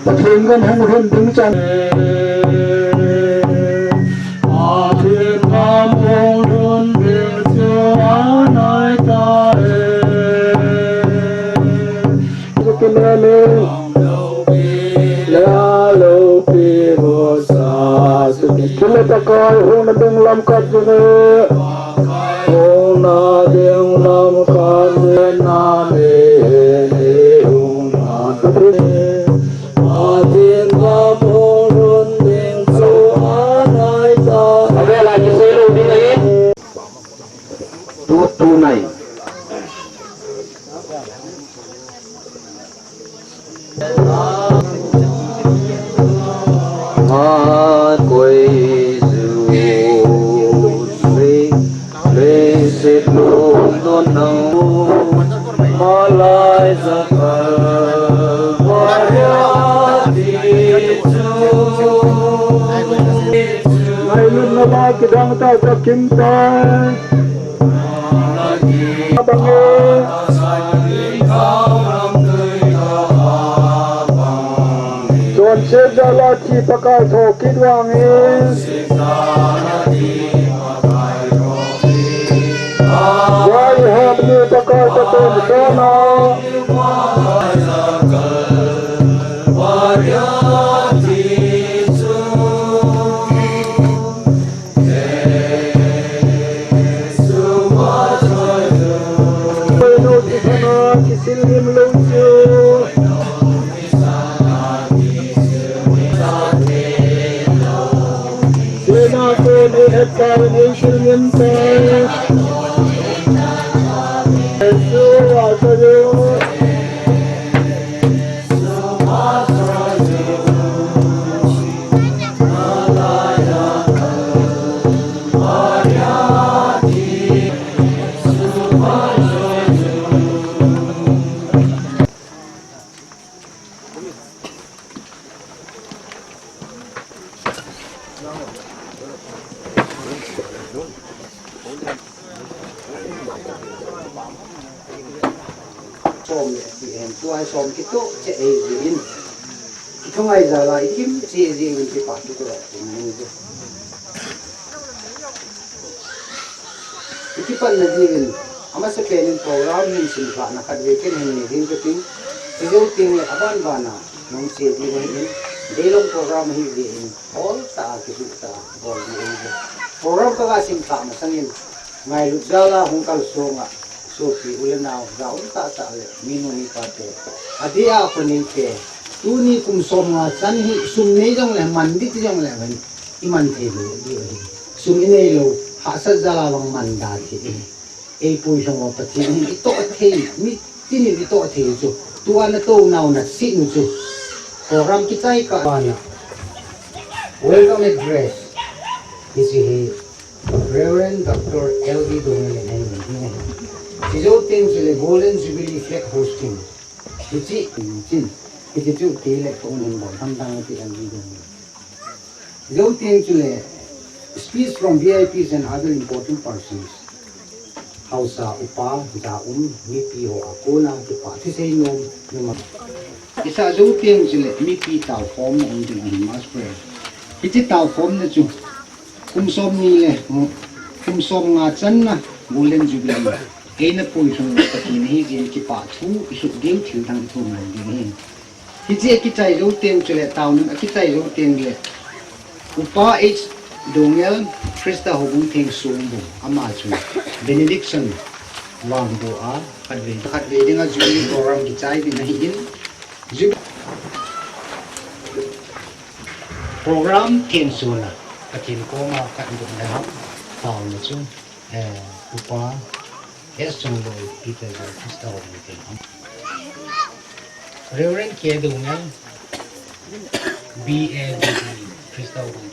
pathen kan hong hon ding chan pathen nam hong hon ding chu anai ta le la lo pi ho sa su ki chuleh pakai hong na ding lam kat ju hong na ding lam kat na me hong na pathen Kidang ta kim ta bange John se jala chi pakai tho kidwange Wai hab ni pakai ta ton sona Silhim lucu Sena kon etar ni silhim ta Esu asayo som em tua som cái chỗ cheh in không ai giờ lại kiếm gì gì mình cái part cái cái phần là gì mình ama sẽ kể nên program mình xin phạt nó khát về cái này mình cái tiếng cái dấu tiếng là aban bana nông sẽ đi mình đây long program hi về all ta cái gì ta gọi gì program cái xin phạt mà sang in ngày lúc giờ là không cần sopi ulen nào giáo ta le minin pathe adia apni ke tu ni kum som nga chan hi sum nei jong le man dit jong le ban iman the lo di sum nei lo ha sa jala wang man da thi e pui jong wa pathi ni to the mi tin ni to the chu tu an to now na sin chu program ki chai ka bana welcome address is he Reverend Dr. L.V. Dominic Tijol things will golden Jubilee flag hosting. It's a two tail on and sometimes and Tijol things will speech from VIPs and other important persons. Hausa, Upa, Jaum, Mipi, or Akona, the party say no. It's a Tijol things will Mipi Tao form and the mass prayer. It's a Tao form the two. Som ni som nga chan na golden jubilee e na pui sung ta tin hi gen ki pa thu su gen thil thang thu na gen hi je ki chai ro tem chule taw na ki chai ro tem le upa h dongel krista hobung theng sung bu ama chu benediction wang bu a khat ve dinga jubilee program ki chai bi na hi in program theng su na pathen ko ma kan dum na taw na chu upa chung lo P.Taijol Krista ho ni Reverend ke dunga B.A. Krista ho ni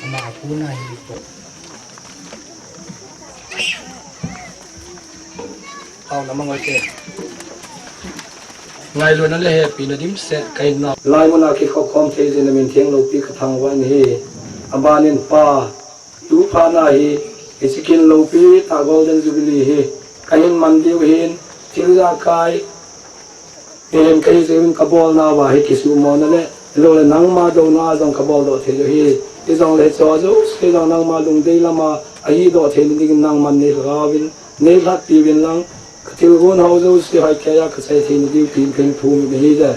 ama apuna hi to taw na mangoy ke ngai lo na le happy na dim set kai na lai mo na ki khom the jin min theng lo pi khathang wan hi abanin pa tu pha na hi isikin lo pi ta golden jubilee hi kahin mandiu hin tilza kai en kai zewin kabol na wa hi kisu mo na le lo le nang ma do na dong kabol do the hi ti jong le cho zo se dong nang ma lung dei lama ai do the ni ding nang man ni rawin ne lat pi win lang til gon ho zo se hai kya ka sai thi ni diu tin ken thu mi hi da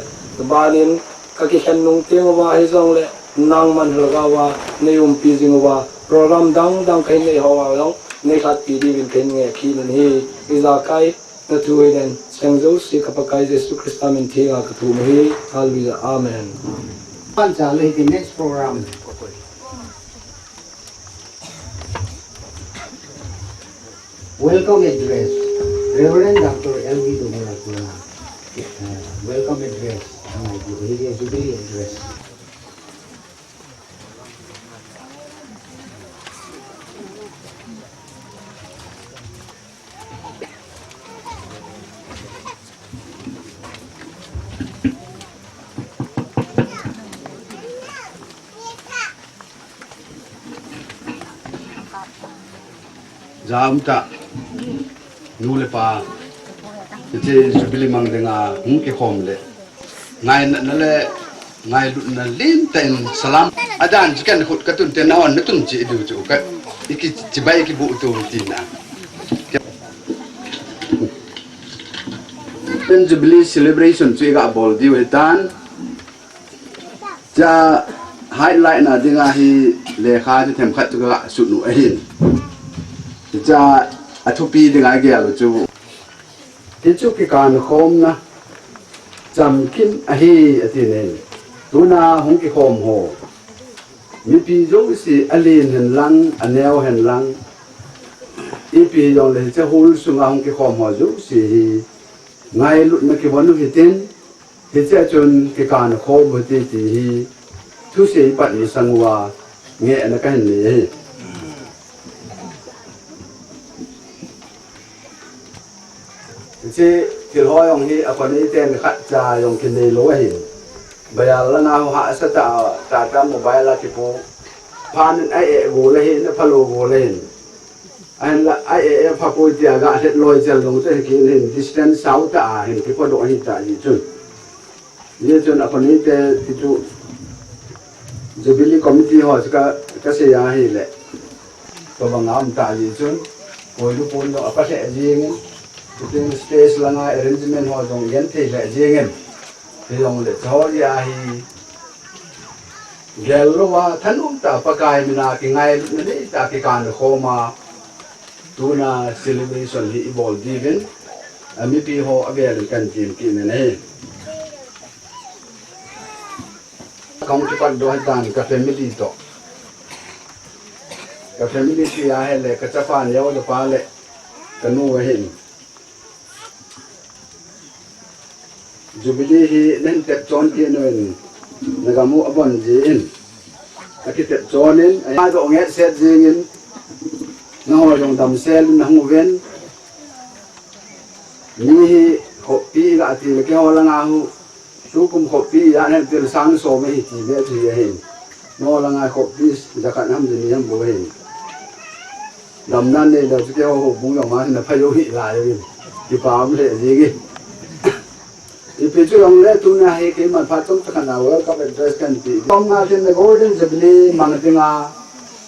banin ka ki khen nung te wa hi jong le nang man loga wa ne pi jing wa program dang kai nei ho wa long ne khat pi di win ken nge khi nan hi iza kai na tu den cheng zo si ka pakai jesu krista min thi ga ka thu hi hallelujah amen pan cha le the next program welcome address Reverend Dr. L.V. Dominic welcome address my Jubilee address Jam ta nule pa je Jubilee mang denga ke khom le ngai na le ngai na lim ten salam adan jikan khut katun ten nawan natun ji du ju ka iki jibai ki bu tu tina ten Jubilee celebration chu ga bol di wetan ja highlight na dinga hi le kha ju them khat chu ga su nu ahin ja athupi dinga ge lo chu ti chu ki kan khom na cham kin a hi atinen tuna hong ki khom ho mi pi zo si alin hen lang aneo hen lang i pi yong le che hul su hong ki khom ho zo si ngai lut na ki wonu hitin hi che chun ki kan khom ho ti ti hi thu se pat ni sangwa nge na ka hen ni chỉ kiểu hỏi ông hi, còn đi tên khát trà ông kinh này lúa hin, bây giờ là nào hạ sẽ tạo mobile là cái phố, phan ai gỗ là hin, pha lô gỗ là hin, anh là ai pha bôi tiệt gạt hết lôi chân lông tới cái hin distance sáu tạ hin cái phố độ hin tạ gì chứ, Ini chun apa ni te itu Jubilee committee ho ka se ya hi le to bang am ta ji chun ko lu pun do apa se jing itu space langa arrangement ho dong yan te le jing thì dong le cho ya hi gel lo wa than ta pakai mina ki ngai ni ta ki kan kho ma tuna celebration hi bol divin ami pi ho abel kan tim ki ne nei kong ki pan do dan ka family to ka family ti ya hele ka chapan yo de pa le ka nu wa hin Jubilee hi nen tep chon ti noin nagamu abon ji in aki tep chon in ai do nge set jing in na ho jong dam sel na hu ven ni hi ho pi ga ti le ke ho la nga hu tu kum ho pi ya nen til sang so me hi ti le ti hin no la nga ho pi zakat ham ji ni ham bo hin dam nan ne da ke ho bu yo ma na pha yo hi la yo ki pa am le ji gi Ipicu yang le tu na he ke man phatung ta kana welcome address kan ti tom na tin the golden jubilee mangatinga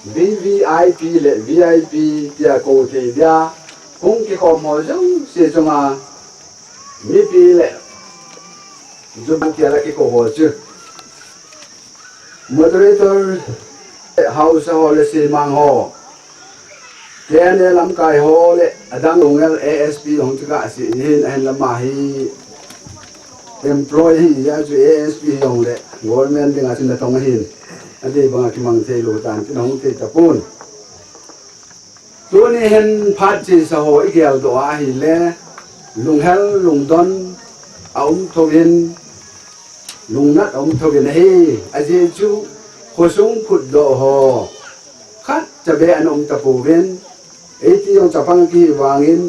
VVIP le VIP tia ko te dia kung ki ko mo jong se chuma mi pi le jubu tia la ki ko ho chu moderator house ho le se mang ho kene lam kai ho le adang ungel ASP hong chuka si hin an lama hi employee ya ju ASP yong le government ding asin da tong hin ade bang ki mang thei lo tan tin hong te tapun tu ni hen phat chi sa ho igel do a hi le lung hel lung don aum tho hin lung nat aum tho hin hi aje chu ho sung phut do ho khat cha be an om tapu ven eti yong chapang ki wangin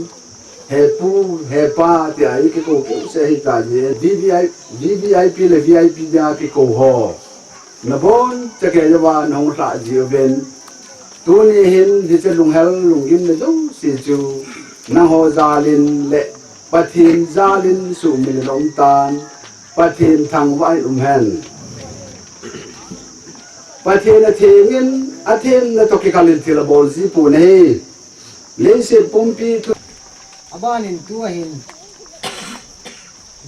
he pu he pa ti ai ki ko se hi ta ye VVIP le VIP da ki ko ho na bon cha ke wa nong sa ji ben tu ni hin hi che lung hel lung gim le do si chu na ho zalin le pathin zalin su min lom tan pathin thang vai hen pathin a thengin a then na to ki kalin ti la bol si pu nei le se pompi abanin tuahin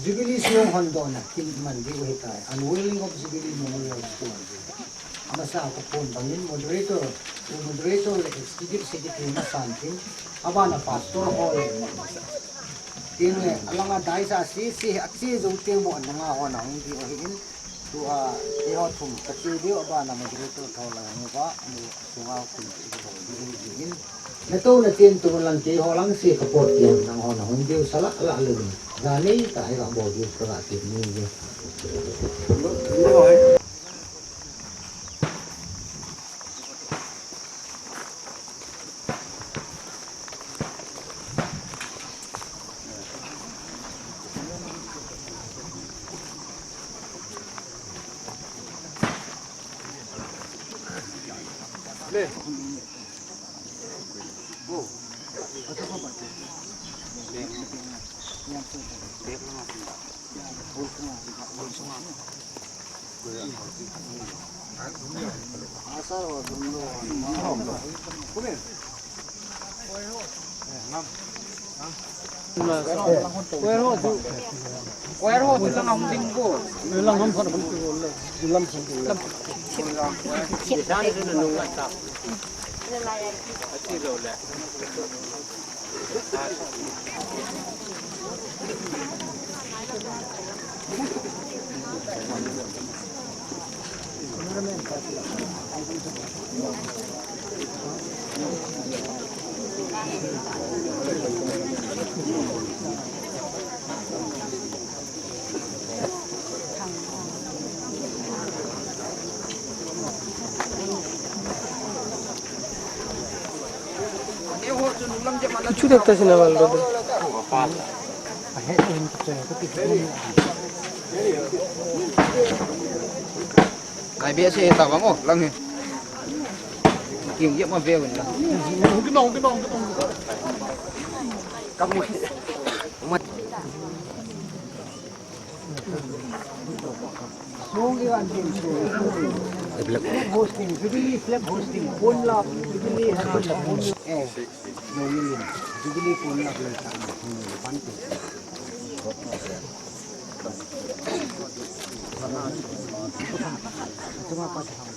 Jubilee siyong hondo na kinman di ko hitay unwilling of Jubilee memorial tuan amasa ako pun bangin moderator executive secretary na santin abana pastor hall tinwe alanga dai sa si jong ting mo nga ho na hindi o hin tu e ho thum kati di abana moderator thola nga ba mu sunga kun di hin Nato na tin tu lang ti ho lang si kapot yan nang ho na hong diu sala ala alun gani ta ai ga bo diu ka ti ni ni le Cucu tak tahu sih nawal tu. ai biết sẽ tao vắng lăng này kiềm nhiễm mà về mình là cái nòng cắm Song iwan din flag hosting, Jubilee flag hosting, pun lap, Jubilee pun lap, minin, Jubilee pun lap letak, pantu. Cuma pathen.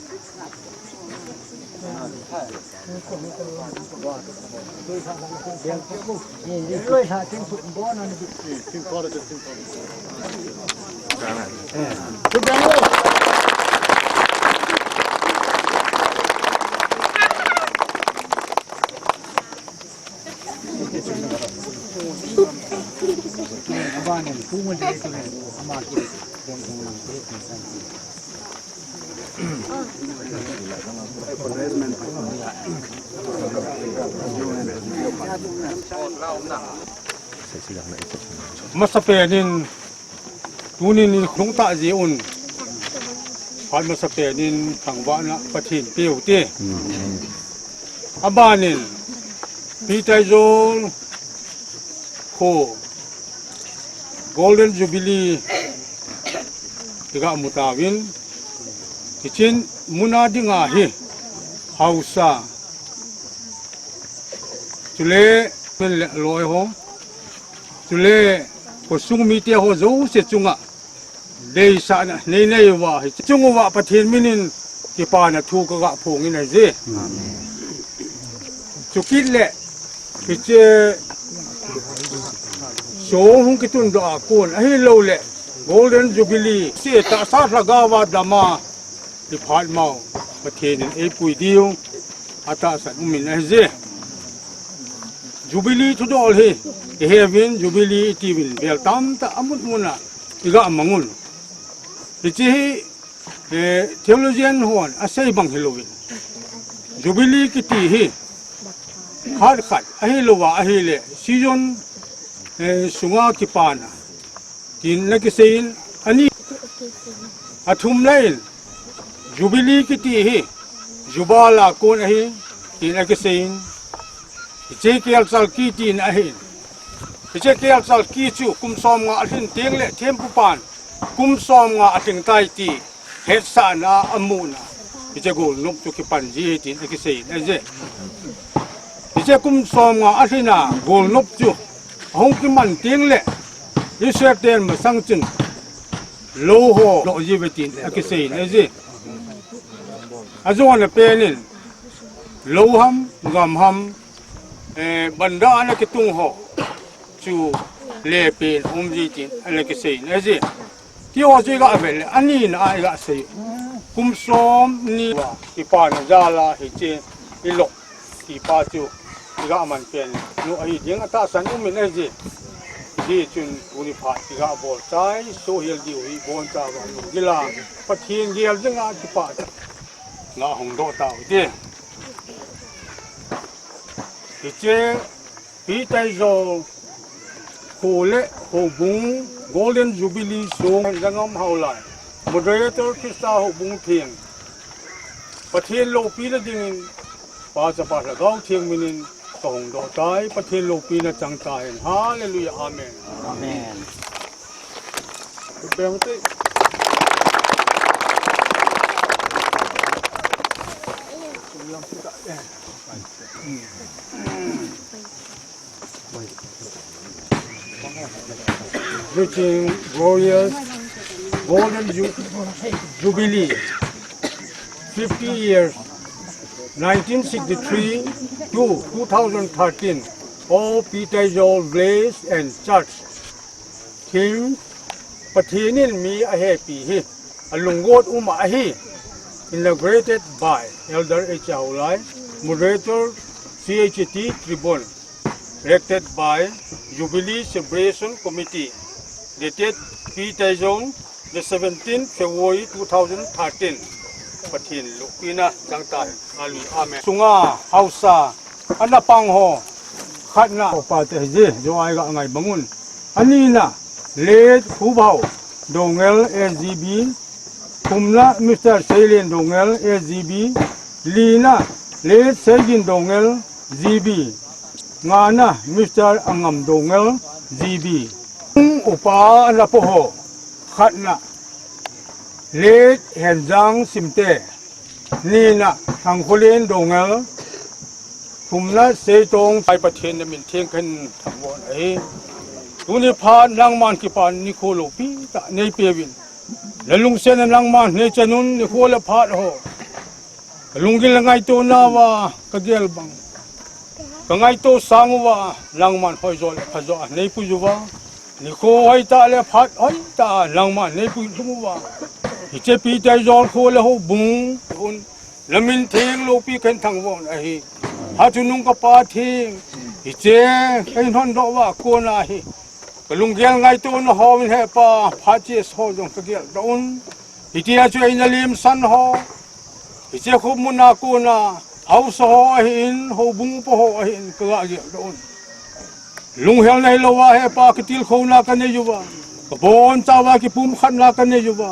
Abangan, puma dia tu kan, amat dia yang nang terus masa penin tunin ni khung ta ji un phat masa penin thangwa na pathin peu te abanin P.Taijol ko golden jubilee tiga mutawin kicin muna dinga hi hausa chuleh loi ho chuleh ko sung mi te ho zo se chunga dei sa na nei nei wa hi chungu wa pathen minin ki pa na thu ka ga phong in je chukit le kiche so hung kitun do akon a hi lo le golden jubilee se ta sa ga wa dama di phat mau pathen e pui diu ata sa min a je Jubilee to all he heaven Jubilee tivin bel tam ta amut muna iga mangun ichi theologian hon asai bang helowin Jubilee kiti hi khat ahi lowa ahi le season sunga kipana tin na kisein ani athum lain Jubilee kiti hi jubala kon ahi tin na kisein hiche kel sal ki tin ahin hiche kel sal ki chu kum som nga ahin teng le them pu pan kum som nga ating tai ti het sa na amuna hiche gol nok chu ki pan ji tin ki sei na je hiche kum som nga ahina gol nok chu hong ki man teng le yusep ten ma sang chin lo ho lo ji ve tin ki sei na je azon na penin lo ham gam ham banda ana kitung ho chu le pen ji tin ana ki sei na je ti o ji ga vel ani na ai ga sei kum som ni wa ki pa na jala hi che ilok ki pa chu ga man pen no ai ding ata san min na je ji chun uni pha ki ga bol tai so hel di wi bon ta wa gila pathin gel jinga ki pa nga hong do ta de hiche P.Taijol khole hobung golden jubilee song jangam haulai moderator kista hobung thieng pathen lo pi na ding pa cha pa la gaw thieng minin tong do tai pathen lo pi na chang ta hen hallelujah amen Amen. Pemte reaching glorious golden jubilee 50 years 1963 to 2013 all P.Taijol Blaze and Church King Pathenin mi ahe pi hi alungot uma ahi inaugurated by Elder H.Ulai moderator CHT Tribune elected by Jubilee Celebration Committee dated P.Taijol the 17th February 2013 pathin lukina jangtai ali amen sunga hausa anapang ho khatna pa te je jo ai ga ngai bangun anina le khubau dongel SGB kumna Mr. Sailen dongel SGB lina le Sergin dongel GB ngana Mr. Angam dongel GB upa na poho khatna เลดเห็นจังสิมเตนี่นะทางคนเล่นดงเงอผมนะเสตงไปประเทศนั้นเป็นเที่ยงกันทางวันตุนิพานลังมันกี่ปานนิโคโลปีตะในเปียวินแล้วลุงเซนลังมันในจันุนนิโคลพาดโหลุงกินละไงตัวนาวากะเกลบังกะไงตัวสังวาลังมันหอยจอลพะจอในปุจุวานิโคหอยตาเลพัดหอยตาลังมันในปุจุวาฮิเจปีใจจอลโคเลโหบุงอุนละมินเทงโลปีกันทางวันหาจุนุงกะปาเทงฮิเจกันฮอนดอกว่าโกนาฮิลุงเกียงไงตัวน้องมันเหปะพาเจสโฮจงตะเกียดอนฮิตยาช่วยนัลิมสันโฮฮิเจคุมุนากูนาเฮาสโฮหินโฮบุงปโฮหินกะเกียดอนลุงเฮียงในละว่าเหปะกิติลโคนากันเนยูวะกะบอนจาวากิปุ่มขันนากันเนยูวะ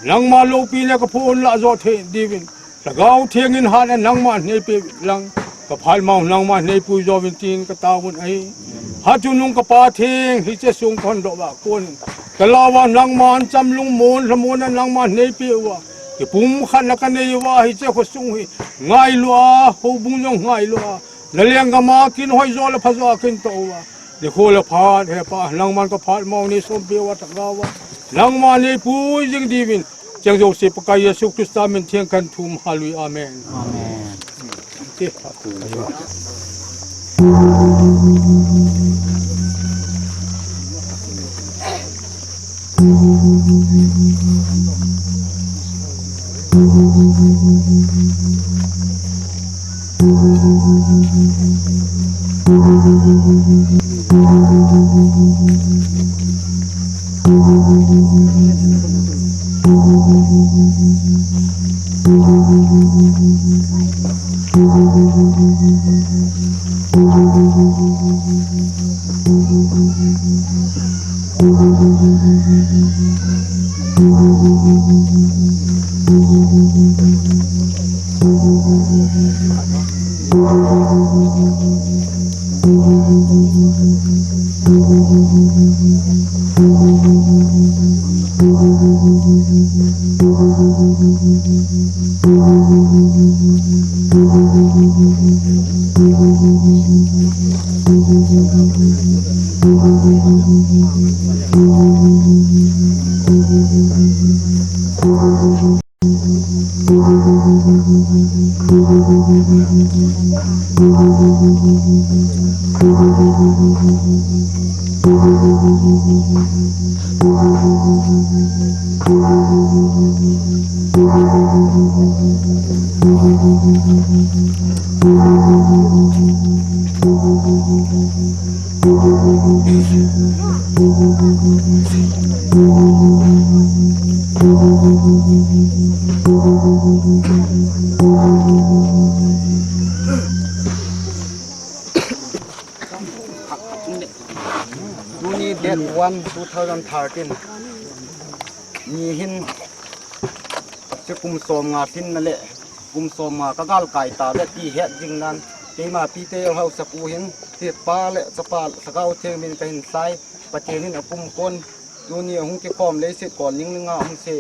ลังมาโลปีเนี่ยกะพูนละจอดเฮดีวินตะกาวเทียงอินหาเนี่ยลังมาในปีลังกะพายเมาลังมาในปุยจอวินตีนกะตาวุนไอหาจุนุงกะปาเทงฮิเจสุงคนดอกว่าคนกะลาวันลังมันจำลุงมูลละมูลนั้นลังมันในปีว่าที่ปุ่มขันละกันในว่าฮิเจขสุงฮิง่ายลัวหูบุงยงง่ายลัวละเลี้ยงกะมากินหอยจอละพะจอกินโตว่าเดี๋ยวโคละพาดเฮปะลังมันก็พาดมองในสมเปียวตะกาวะลังมันในปุยจิงดีวินจังโยสิปะกายเยซูคริสต์มันเทียงกันทุมฮาลุยอาเมนอาเมนเจ้าคุณJuni date 1, 2013 ni hin se kum som nga tin na le kum som nga ka gal kai ta le ti het jing nan te ma P.Taijol hau sa pu hin te pa le sa pa sa gau theng min ka hin sai pa te hin akum kon juni hung ke khom le se kon ning nga hung se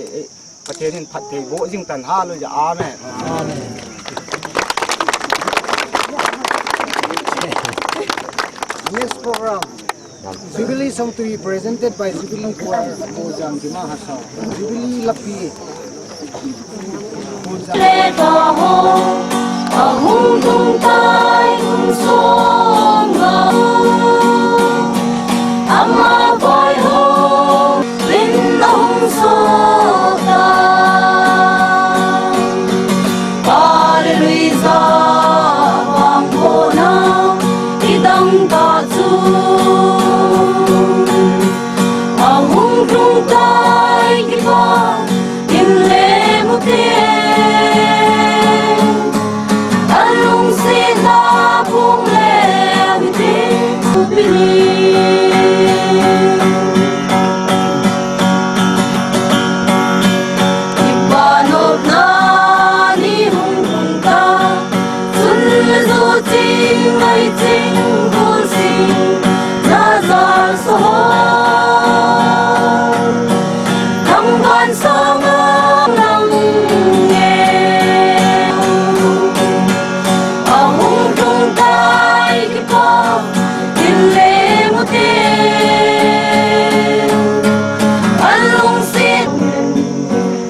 pa te hin phat te bo jing tan ha lo ya amen amen next program Jubilee song to be presented by Jubilee choir Mojang Dimahasa. Jubilee Lapi. Alung sila pung le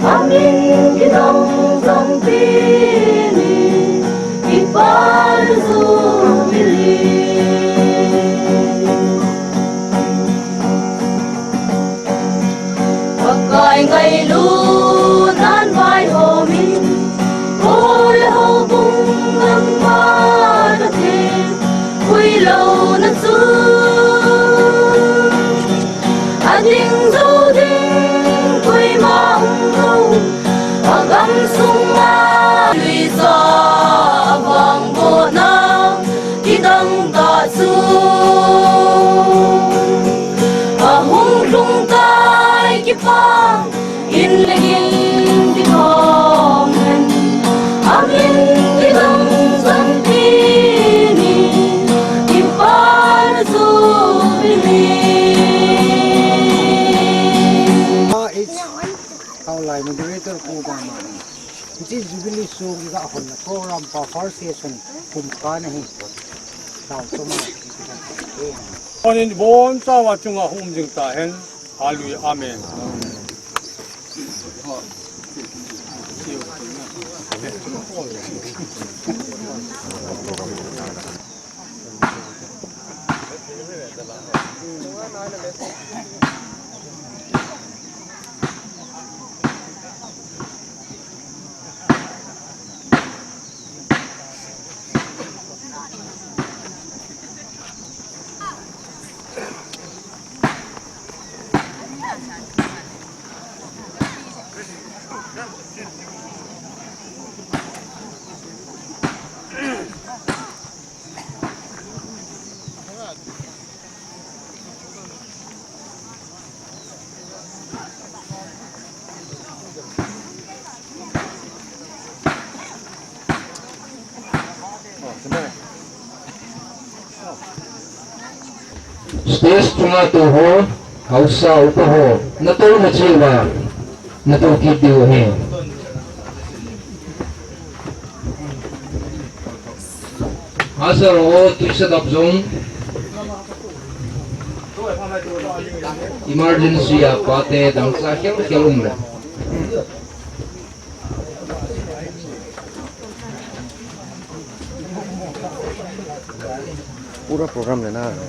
amin kitong sampini ipan Jubilee. Pakai ngai lunan vai homin khole ho bung ngam ma na the quy lâu na su ding du ding quy mang lâu gam sung ma lui sa vang bo na ki dang ta su hung tung tai ki pang in lengin di thong amin ki dang sang ti ni ki pan Jubilee. How lai moderator ko ba man. Iti Jubilee so ga hon na program pa first session kum ka na hi. Tao to ma. 오늘 본 자와 중화 홍증 따hen 할루야 아멘. Stage tunga to ho hausa upa ho natol na chiwa natol kidiu he asar ho tiksa dabjong emergency ya pate dangsa khel le पूरा प्रोग्राम लेना है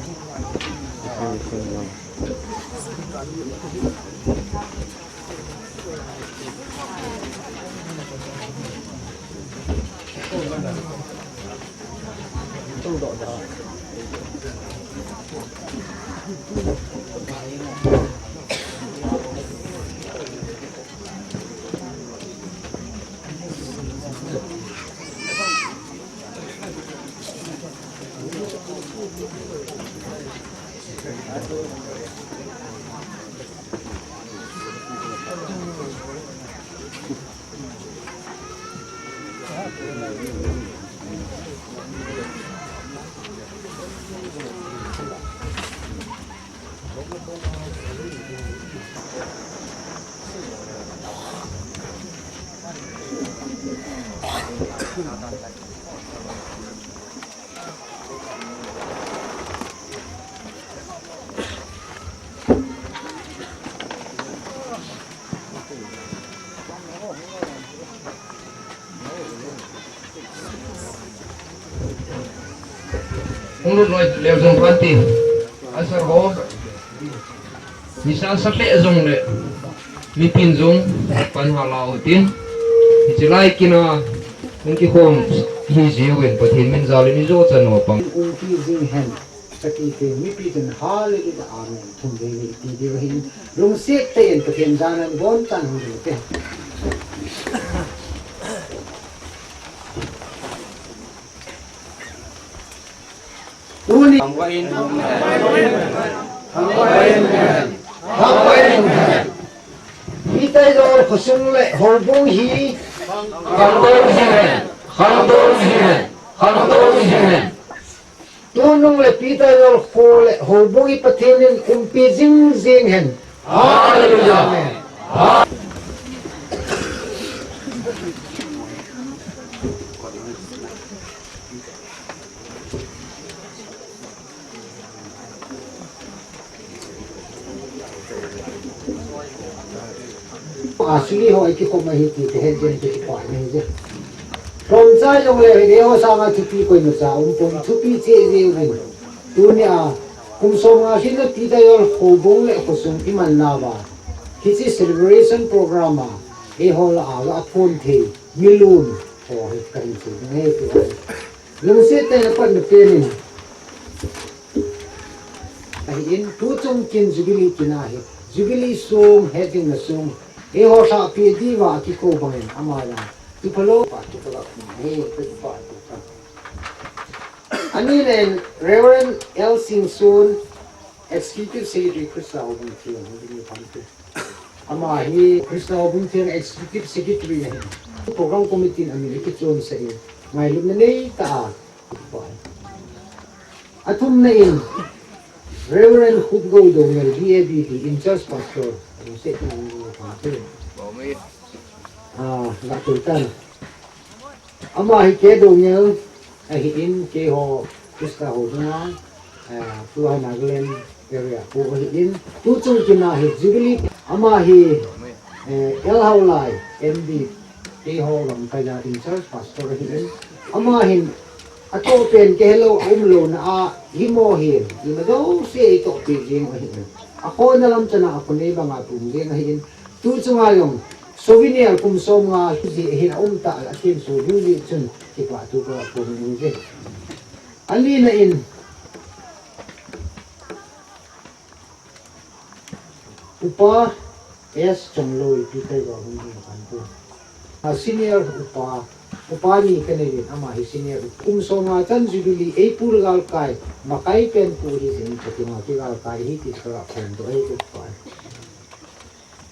Unut noi leo jong panti asar ho misal sakle jong le mi pin jong pan halau tin chilai kina unki khom hi jewen pathen men zali ni zo chano pang Unki jing hen taki ke mi pi ten hal ki da amen thum de ni ti de hin lung se te en pathen janan bon tan hu te P.Taijol khusung le horbung hi tunung le P.Taijol khole horbung hi pathenin umpi jing jing hen hallelujah amen asuli ho iki ko mai ti te jen ti pa nei je from cha jong le de ho sa ma thupi ko no cha pom thupi che je wi dunia kum som nga hin ti ta yol ho bong le ko sum ti man na ba hiche celebration program e ho la a phun thi milun ho he kan chu nei ti lung se te na pan pe ni ai in tu chung kin jubilee kina he jubilee song having a song e ho sa pi di wa ki ko bang amala tu palo pa tu pala he tu pa ani len Reverend L Sing Soon Executive Secretary Krishna Obunthir ni pante ama hi Krishna Obunthir Executive Secretary he program committee ami ki chon sa e ngai lu nei ta athum nei Reverend Huggo Dongel DABT in charge pastor se Latultan ama hi ke Dongel hi in ke ho Krista ho na Pulau Nagaland area ho hi in tu chung kina hi Jubilee ama hi El Haulai MD ke ho lam ka ja in charge pastor hi in ama hin ato pen ke hello umlo na a himo hin imado se to pi jing hin ako na lam chana ako ne ba nga tum jing hin tu chunga yong souvenir kum som nga hi hin ta atin so ni chun ki pa tu ko ko ni je ali na in upa es changloi P.Taijol ni kan tu a senior upa ni kanegin ama hi senior kum so nga chan Jubilee e pur gal kai makai pen pu hi sin chatima ki gal kai hi ti sara pen do ai tu pa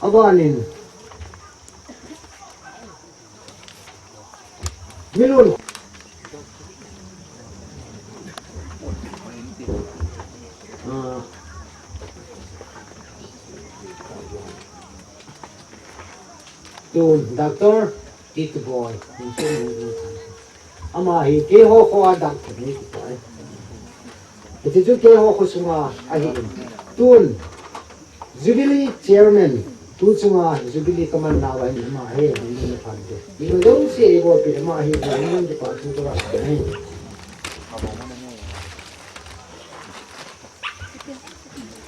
abanin milun Doctor Tito Boy ama hi ke ho ko adam ni ko ai iti ju ke ho ko sunga ai tun Jubilee chairman tu sunga Jubilee kaman na wa ni ma he ni ni phan de ni do se go pi ma hi ni ni pa tu to ra ai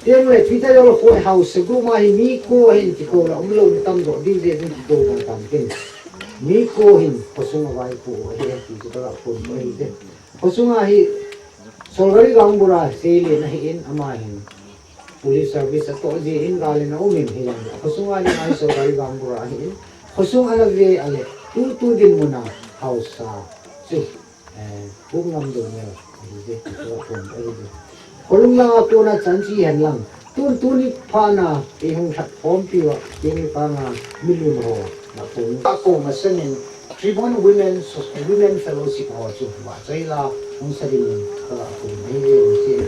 Temmui P.Taijol ho house go ma hi mi ko hin ti ko la umlo ni tam do di de ni do ba tam ken mi ko hin posung vai ko he ti to la ko ni de posung hi solgari gambura se le na hin ama hin police service to je in gale na umin hi lang posung ni ai solgari gambura hin posung ala ve ale tu din muna house sa su bung nam do ne de to ko ni de Kolung lang ako na chansi hen lang. Tuni pa na ihong sa pompiwa ini pa nga milyon ho. Ako masanin Tribune Women Fellowship ho so ba sayla kung sa din ka ako may si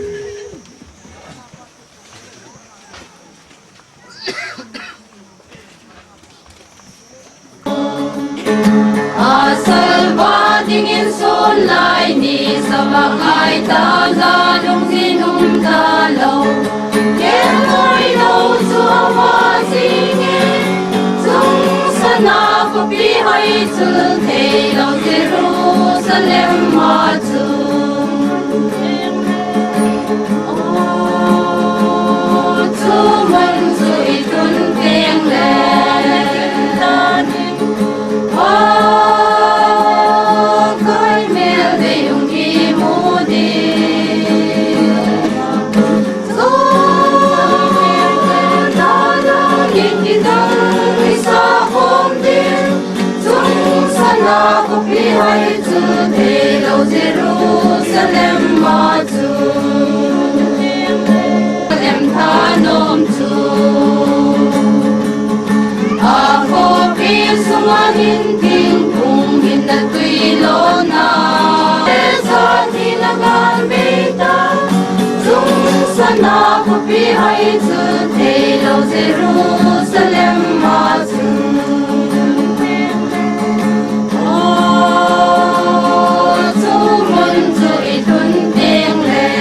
Asal badingin solay ni sa pakai tagalong sinum dalaw Temmui daw suwa singin Sung sana ko pihay chuleh daw Jerusalem matung Tuman su itun veng pakai mel de yung imudi so dalangin kitang isa kong din sung sana ko pihay chuleh daw Jerusalem matung em thanom chu ako pisumahin ting kung hinatuilo na sa tinagang bita sung sana ko pihay chuleh daw Jerusalem matung tumun chu itun tengle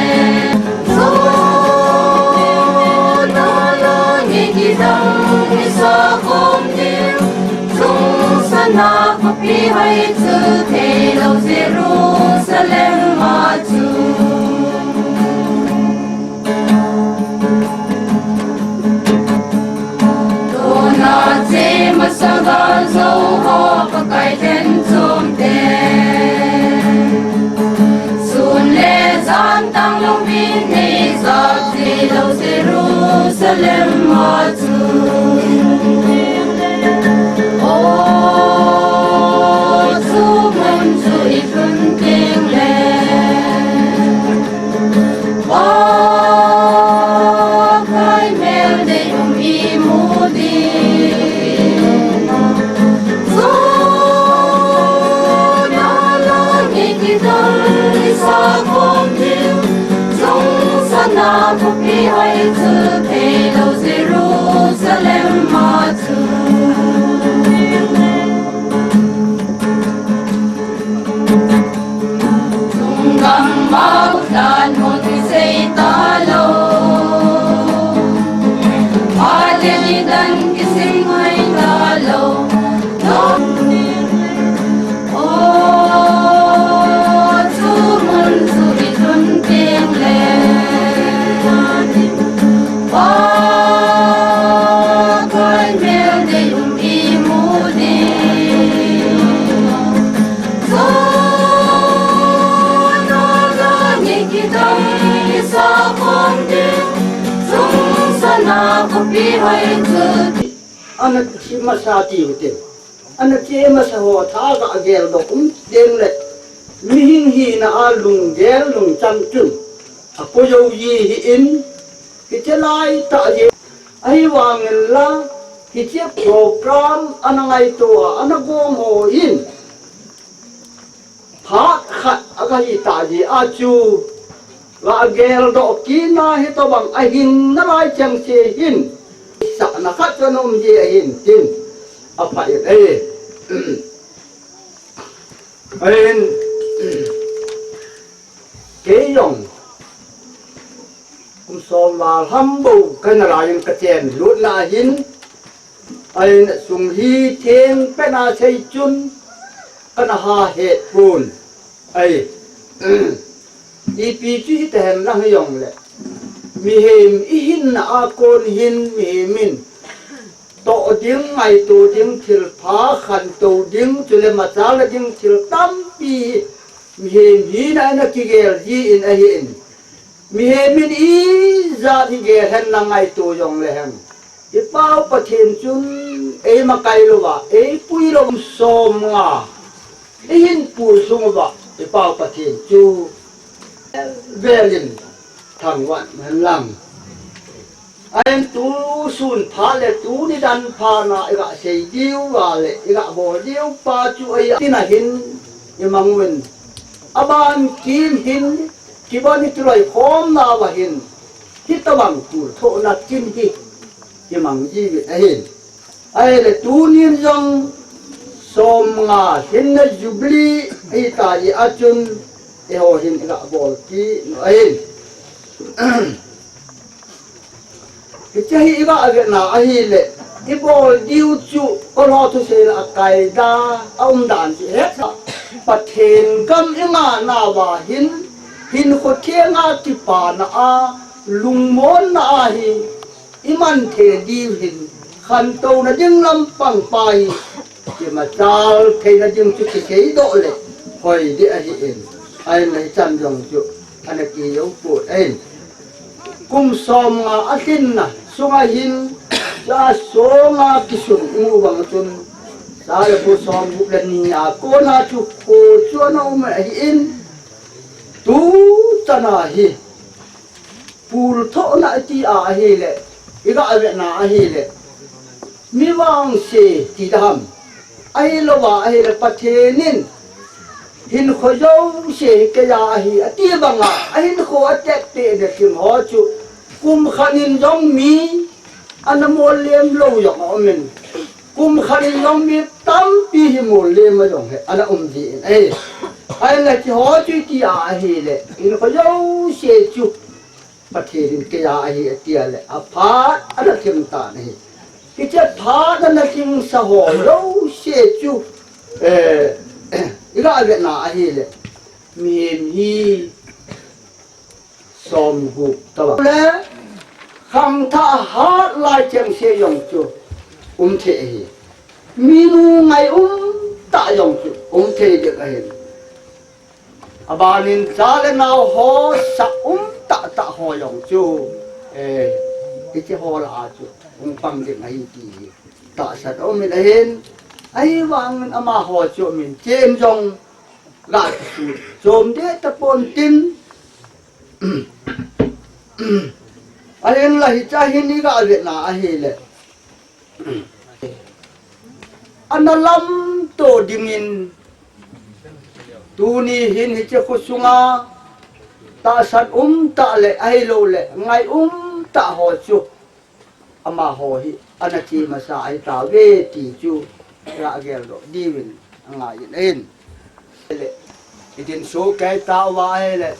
so dalangin kitang isa kong din na kopi hai chu te lo Jerusalem ma chu do na che masaga zo ho pakai ten chom te sun le zan tang lo bin nei za te lo Jerusalem ma chu na kopi hai chu te lo Jerusalem ma chu tunggang mau dan mo ti sei ta lo ale ni dan ki sing hai ta lo o chu mun chu bi tun teng le anak si masati utin anak si masaho thaga agel do deng le mihin hi na alung gel lung cham chun apoyo yi hi in kichelai ta je ai wang la kiche program anangai to anagom ho in phat khat agai ta je achu la gel do kina hi to bang ai hin na lai chang che hin sa na khat cho nom je hin tin apa ai ai ke yong kum som la hambu kan la yin ka chen lut la hin ai sung hi theng pe na chei chun kan ha he pun ai pi chi tem la yong le mi hem i hin na a kon hin mi min to ding ngai to ding thil pha khan to ding chule ma cha la ding thil tam pi mi hem hi na na ki gel ji in a hin mi hem min i za thi ge hen na ngai to yong le hem i pau pathen chun e ma kai lo wa e pui lo som nga e hin pu sung wa i pau pathen chu velin thằng vạn làm anh tu sun phá lệ tu đi đan phá na gạ xây diêu và lệ gạ bò diêu pa chu ấy tin là hin nhưng mà mình aban kim hin kibani tu lại khom na và hin hít ta bằng tu thọ na kim hi nhưng mà gì vậy hin ai lệ tu niên dòng som nga hin na Jubilee ai ta yi achun e ho hin gạ bò ki ai cái chơi ba cái nào ai lệ cái bò điêu chu con họ thu xe là cài đa ông đàn gì hết pathen cam cái ngà nào và hin hin có thiên ngà thì pa na a lung món na hi iman the điêu hin khăn tàu na dưng lâm bằng pai thì mà chal thấy na dưng chút cái độ lệ hồi đi ai hin ai này chăn dòng chu anh ấy kêu yêu phụ anh kum som nga atin na sunga hin sa songa kisun ngu bang chun sa le bu som bu le ni a ko na chu ko chu na um in tu chana hi pul tho na ti a hi le iga ave na a hi le mi wang se ti dam ai lo wa ai le pathenin hin kho dâu se ke ya hi ati banga hin kho atek te de kim ho chu kum khanin dong mi anamol lem lo yo min kum khanin dong mi tam pi hi mol lem ma dong he ana ji ai la chi ho chu ti a hi le hin kho dâu se chu patherin ke ya hi ati le a pha ana kim ta nei ki che pha na kim sa ho lo se chu iga Việt na hi le miền hi som hụp tao le khang tha hát lại chém xe yong chu thế hi minu ngai ta yong chu thế được cái abanin cha le nào ho sa ta ho yong chu cái ho là chu pang được ngay gì ta sát mình lên ai vang ama ho chu mình chém yong lại chôm thế ta pon tin anh là hiche hin đi cả Việt Nam hi le anh làm tổ dingin tu ni hin hiche kusunga ta sát ta le ai lo le ngai ta ho chu ama ho hi anh chi mà sa ai ta về ti chu ra gel do divin ngai in le itin so cái tao vai le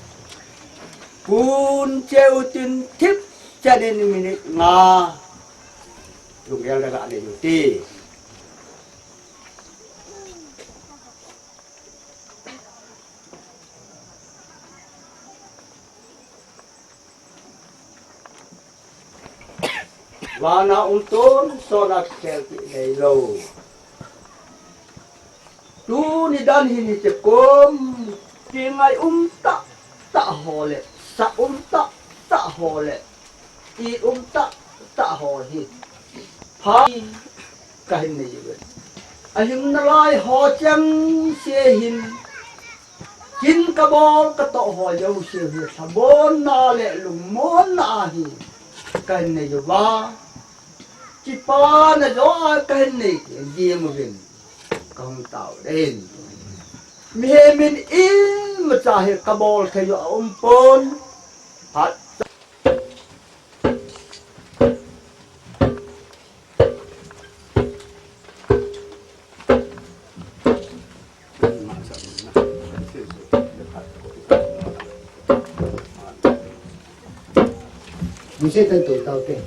pun treo tin thip cho nên mình nga dùng eo ra gạ để dùng tì và na tôn so na kel ti nei lo tu ni dan hi ni te kom ki ngai ta ho le sa ta ho le i ta ho hi ha cái này vậy anh nói họ chẳng xe hin chín cái bò cái tổ họ dâu xe hiện sa bốn na lệ lùng món na hi cái này rồi ba chỉ ba là do cái này gì mà mình không tạo đến mình in mà trả hết cái bò thay cho ông pon hát mình sẽ tên tuổi tao tên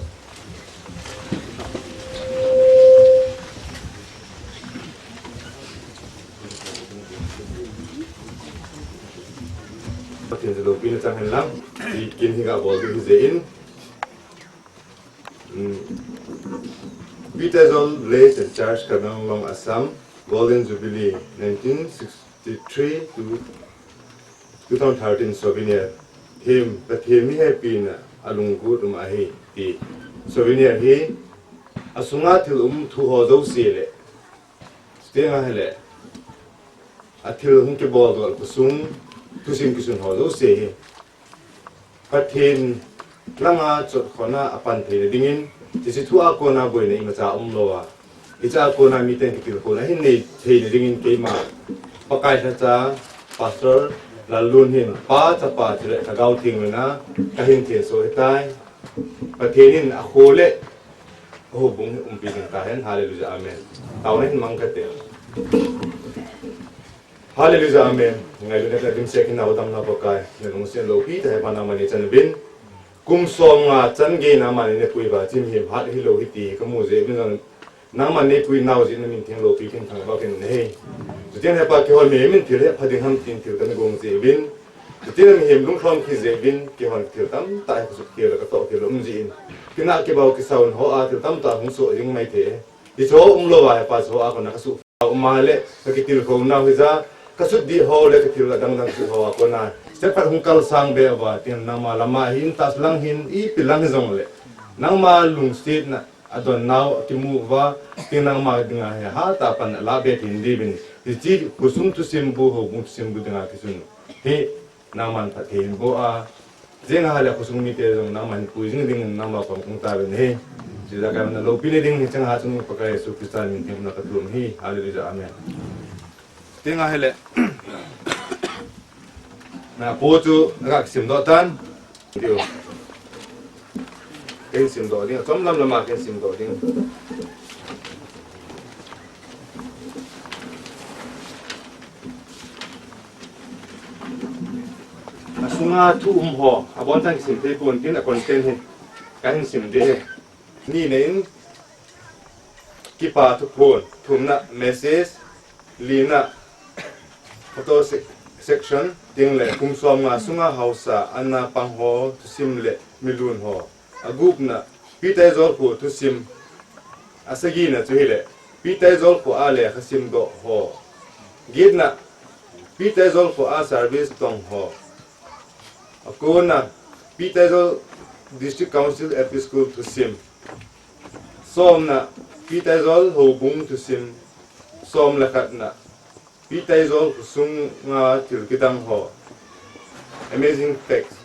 pathen lo pin chang hen lam ti kin hi ga bol hi ze in P.Taijol late and charge kanang long Assam Golden Jubilee 1963 to 2013 souvenir him pathen mi happy na alung gut ahi ti souvenir hi asunga thil thu ho do se le stenga hele athil hung ke bol dol kusung tusin kisun ho do se hi pathen langa chot khona apan the dingin tisi thu a ko na boi nei ma cha lowa icha ko na mi ten ki ko na hin nei the dingin ke ma pakai cha pastor la lun hin pa cha pa chile thagau thing na ka hin the so hetai pathenin a khole ho bung pi ta hen hallelujah amen taw hen mang ka te hallelujah amen ngai lu ta dim sekin na dam na pakai ne ngom se lo pi ta pa na mani chan bin kum som nga chan ge na mani ne pui ba chim him hat hi lo hi ti ka mu je bin nang man ne pui naw ji na min theng lo pi ken thang ba ken ne tu ten pa ke hol me min thil he phading ham tin thil kan gong je bin tu ten mi hem lung khom ki je bin ke hol thil tam ta ku su ke la ka to ke lo ji in kina ke ba ke saun ho a thil tam ta hung so jing mai the di cho lo wa pa so a ko na ka su ma le ka ki til ko na hu za ka su di ho le ka til la dang su ho ko na se par hung kal sang be wa tin na ma lama hin tas lang hin i pilang zong le nang ma lung stit na adon naw timu wa tinang ma dinga ha ta pan la be tin di bin ji kusum tu simbu ho bung simbu dinga kisun he nang man pathen bo a jenga hala kusum mi te jong nang man pu jing ding nang ma pam kung ta ben he ji da kam na lo pi ne ding ni chang ha chung pakai su kristan min tem na ka tum hi hallelujah amen tinga hele na po chu ga sim do tan dio ken sim do ding chom lam lama ken sim do ding asunga thu ho abon tan sim te pon tin a content he kan sim de he ni nen ki pa thu phone thum na message lina photo section ting le kum som nga sunga hausa anna pangho to sim le milun ho agup na P.Taijol ko to sim asagi na chuhile P.Taijol ko ale khasim do ho gidna P.Taijol ko a service tong ho akona P.Taijol district council episcopal to sim som na P.Taijol ho bung to sim som la khat na P.Taijol sung nga til kitang ho amazing text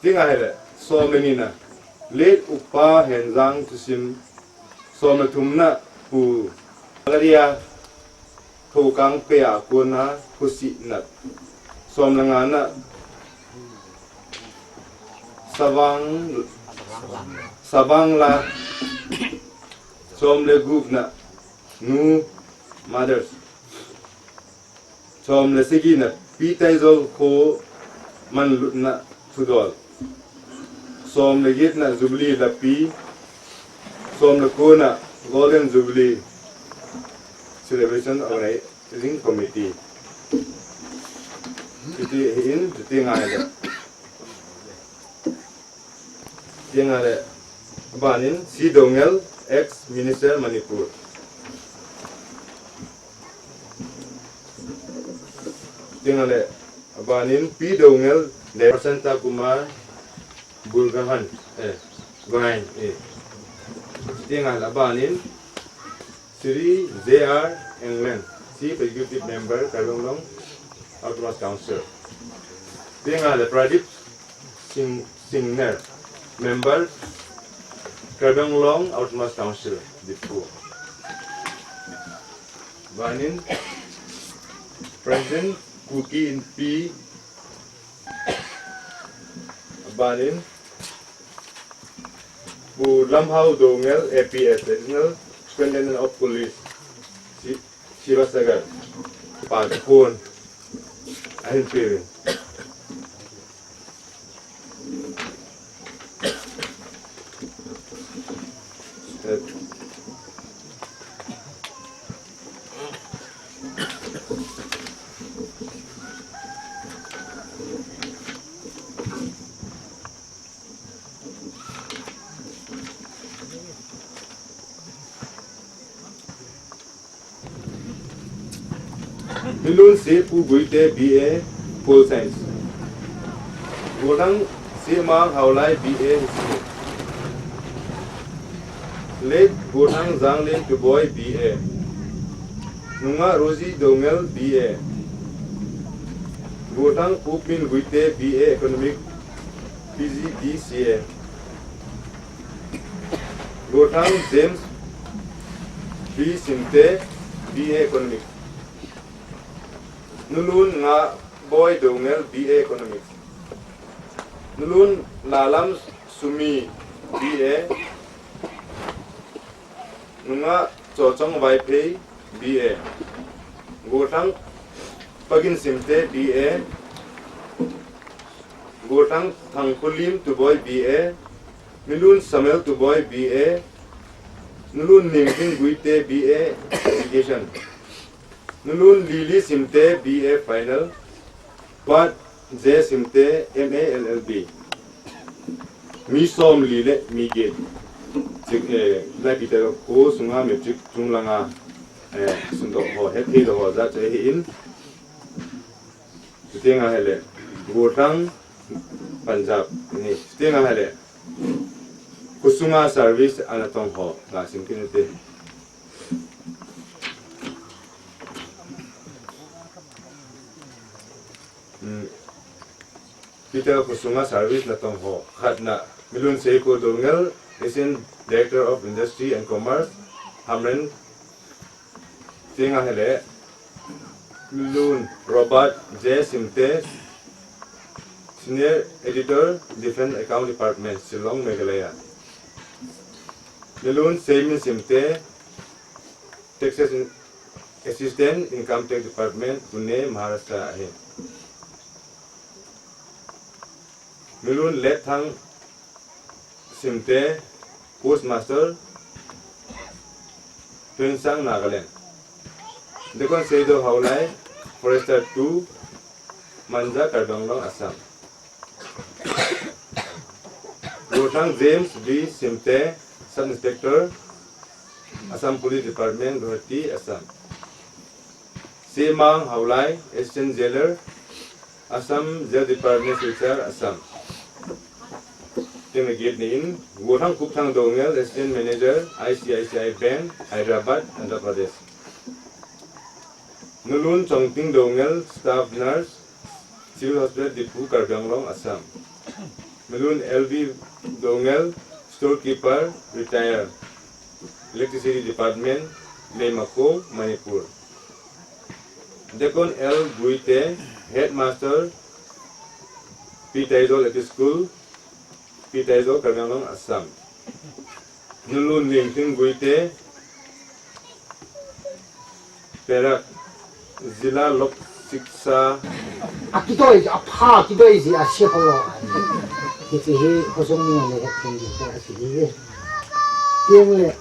tinga hele som ni na let upa henzang to sim som na thumna pu alaria thokang pe a kona kusi na som la nga na sabang la som le group na nu mothers som le sigi na P.Taijol ko man lut na tudol som le git na Jubilee la pi som le ko na golden Jubilee celebration organizing committee iti in tingale banin si dongel ex minister Manipur tingale banin pi dongel le persenta kumar bulgahan gain tingale banin Sri J.R. England Chief Executive Member Kalonglong Autonomous Council tingale Pradip Singner Member Kalonglong Autonomous Council Dipu banin President Kaki in P. Banin Bu Lamhau Dongel APS Additional Superintendent of Police Sivasagar Pakun Ahin Pirin Milun se pu Guite BA Pol Science Godang se mang haulai BA History Late Godang Zanglin to boy BA Nunga Rosie Dongel BA Godang Upin Guite BA Economic PGDCA Godang James B. Simte BA Economic Nulun nga boy dongel BA Economics Nulun lalam sumi BA Nunga chochong waipei BA Gotang pagin simte BA Gotang thangkulim to boy BA Nulun samel to boy BA Nulun ningking guite BA Education Nulun Lili Simte BA Final Pat J Simte MA LLB Mi Som Lile Mi Gate Lai Peter Ko Sunga Metric Tunglanga Sundo Ho Hepi Ho Za Cheh in Sutinga Hele Gotang Punjab Ni Sutinga Hele Kusunga Service Anatong Ho La Simkinite Peter Kusunga Service na tong ho khat na Milun Seiko Dongel Asian Director of Industry and Commerce Hamren Tinga Hele Milun Robert J. Simte Senior Editor Defense Account Department Shillong Meghalaya Milun Semin Simte Texas Assistant Income Tax Department Pune Maharashtra Ahe Milun Lethang Simte Postmaster Tunsang Nagaland Dekon Seido Haulai, Forester 2, Manja Karbanglong Assam. Gotang James B. Simte, Sub-Inspector, Assam Police Department, Guwahati, Assam. Semang Haulai, Assistant Jailer, Assam Jail Department, Silchar, Assam. Tim Gate Nin, Gotang Kupthang Dongel, Assistant Manager, ICICI Bank, Hyderabad, Andhra Pradesh. Nulun Chongping Dongel, Staff Nurse, Civil Hospital Dipu, Karbanglong, Assam. Nulun LV Dongel, Storekeeper, Retired, Electricity Department, Lemako, Manipur. Dekon L. Guite, Headmaster, P.Taijol at School, P.Taijol, Karbanglong, Assam. Nulun Lingting Guite, Perak, Zila Lok Siksa. Akitoi apha kitoi si asia polo kiti he kosong ni le thing ji ta si ye tieng le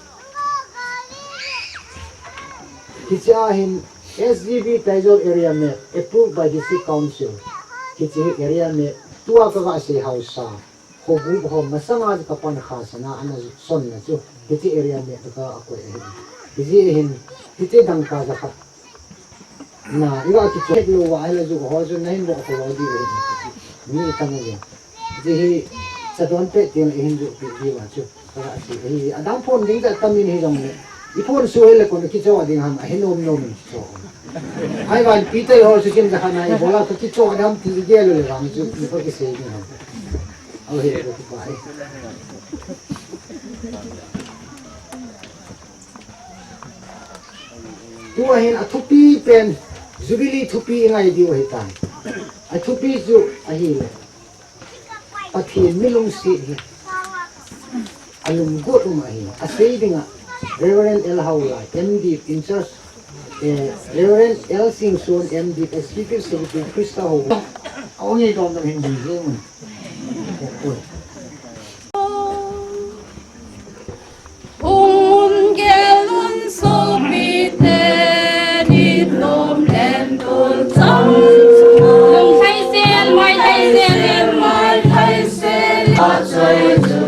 kicha hin SGB Taijol area map approved by district council kiti area map tua ka se house ko bu ho masanga ka pan khasana ana son na chu kiti area map ka ko kiti hin kiti dang ka ka na iba ki chek lo wa hala ju ho ju nahin bo ko lo di ni tang ni ji sa don pe tiang hin ju pi di wa chu ka si hi adam phone ding ta tamin hi jong ni I phone su hele ko ki chaw ding ham hin om nom so ai ban pi te ho su kim da khana I bola ko ki chaw adam ti ge lo le ram ju ni ko ki se ni ham au he ko pa ai tu hin a thupi pen Jubilee thupi ngai di oi tan a thupi ju a hi le pathen milung si hi alum go tu mai a sei dinga Reverend L Haula MD in church Reverend L Sing Son MD Speaker Secretary Krista Ho au ni dom dom hin di je mun gelun sopi nom len tul chang lung thai sen mai thai sen a choi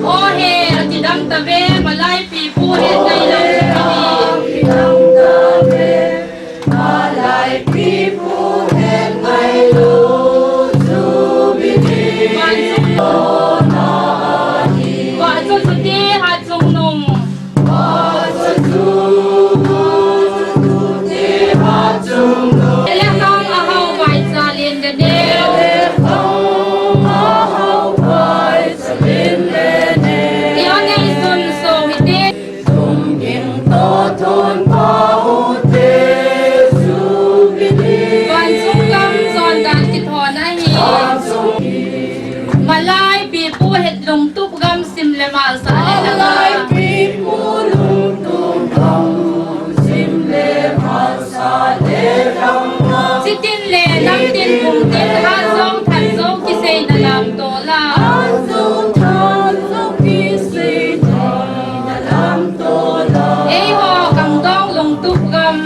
o he ti dang ta ve ma lai pi pu he dai lo ti dang ta ve ma lai pi pu he ngai lo Jubilee man su na hi wa chu ti ha chung nong wa chu Malay pipu het lung tup gam sim le mal sa le malay pipu lung tup gam sim le mal sa le ram sitin le lam tin kum tin ha zong than zong ki sei na lam to la zong than zong ki sei na lam to la ei ho kang dong lung tup gam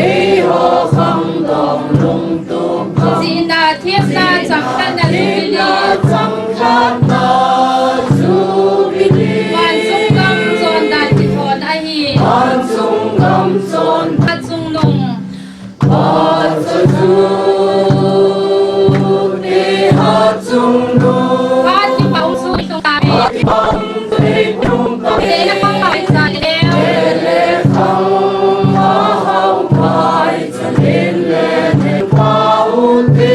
ei ho kang dong lung tup gam sin na thiep na chang ta na li Jubilee man sung gam zon dan ti thon a hi man sung gam zon hat sung nong man sa ju ni hat sung nong hat ti paung su tong ta ti paung te tung ta te na pang pai sa le le khang ma hau pai cha len le ne paung te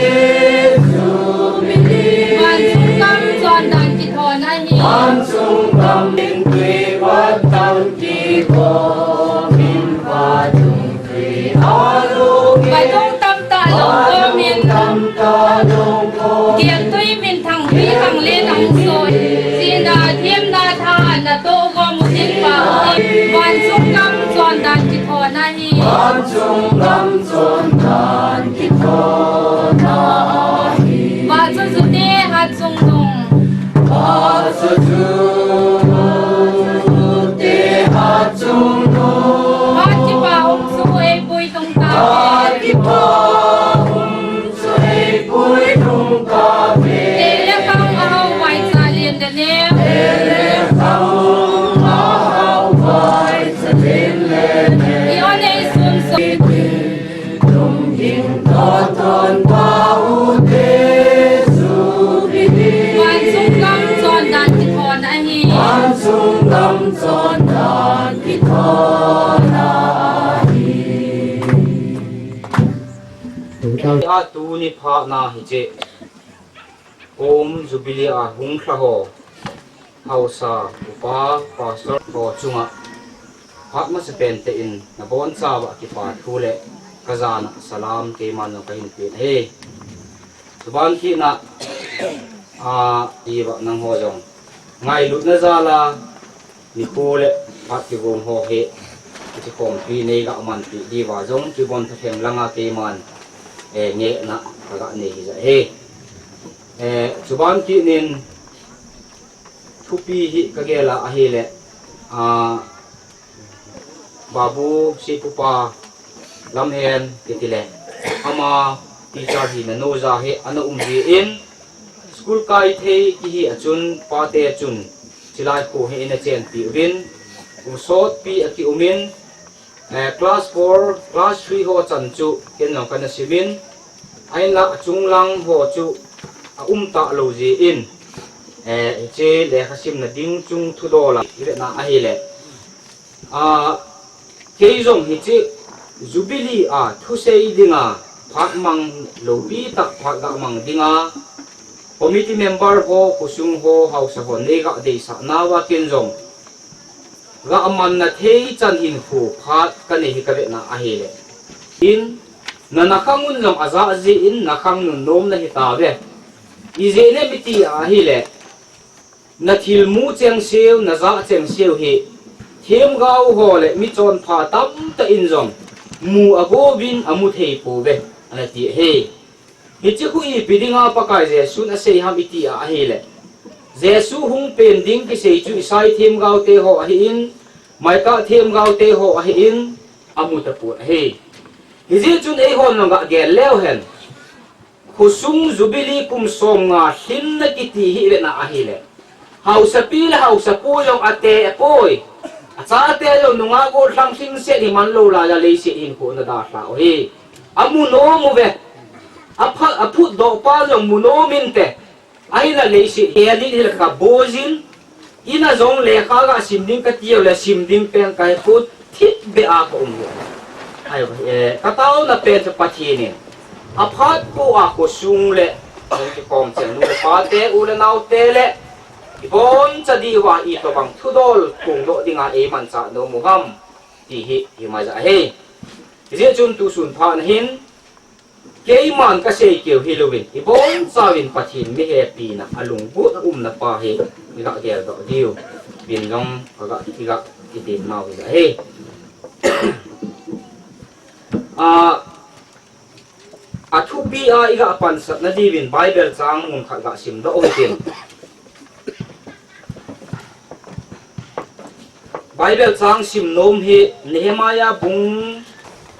An sung gam min tui wat tam ki ko min wa tung tui alu ki tung tam ta long ko min tam ta long ko kian tui min thang tui thang le nang soi sin na thiam na tha na to ko mu tin pa wan sung gam chon dan ki tho na hi wan sung gam chon dan ki tho na hi wa chu chu te hat sung nong Sa ju te ha chung no ha chi pa hong su e pui tong ta thon bao thế Jubilee Quan sung gam tròn đàn kịch thon ai hi Quan sung gam tròn đàn kịch thon ai a tu ni pha na hiche om Jubilee a hung thla ho hausa upa pastor ho chunga phat ma se pen te in na bon cha ba ki pa chuleh kazana salam ke man no kahin pe he suban ki na a ti ba nang ho jong ngai lut na za la ni chuleh phat ki gom ho he ki kom pi nei ga man pi di wa jong ki bon theng langa ke man nghe na ka ne hi za he suban ki nin thupi hi ka gela a he le babu si pupa lam hen kitile ama teacher hi na no za he ana umri in school kai thei ki hi achun pa te chun chilai ko he na chen pi win sot pi aki umin class 4 class 3 ho chan chu ken no kana simin aina chung lang ho chu ta lo ji in che le khasim na ding chung thu do la ile na a hi le ke jong hi che Jubilee a thu sei dinga phat mang lo bi tak phat ga mang dinga committee member ho kusung ho house ho ne ga de sa na wa ken jong ga aman na thei chan hin fu phat ka ne hi ka ve na a hi le in na nakangun long aza ji in nakang nun nom na hi ta ve i je le biti a hi le na thil mu cheng seo na za cheng seo hi thêm gạo hồ lệ mi tròn phá tắm ta in rong mu ago vin amu thei po ve ana ti he hi chi khu i pidinga pakai je sun a sei ham iti a he le jesu hung pen ding ki sei chu sai thêm gạo te ho a hi in mai ka thêm gạo te ho a hi in amu ta pu he hi je chun ei hon no ga ge leo hen khusung Jubilee kum som nga hin na ki ti hi le na a hi le hausa pi le hausa pu yong ate poi cha te lo nunga go thang sing se ni man lo la le se in ko na da sa o he amu no mu ve a phu do pa lo mu no min te ai la le se he li le ka bozin ina zong le kha ga sim ding ka tiel le sim ding pen kai put thit be a ko mu ai ka tao na pe sa pathi ni a phat ko a ko sung le ki kom chen nu pa te u le nau te le bon cha di wa i to bang thu dol kung do dinga e man cha no mu ham ti hi ma za he je chun tu sun phan hin ke man ka sei keu hilowin i bon cha win pathin mi he pi na alung bu na pa he mi ga gel do diu bin long ga ki ti mau za he a thu pi a i ga pan sat na di win bible chang mun kha ga sim do o tin Bible chang sim nom hi Nehemiah bung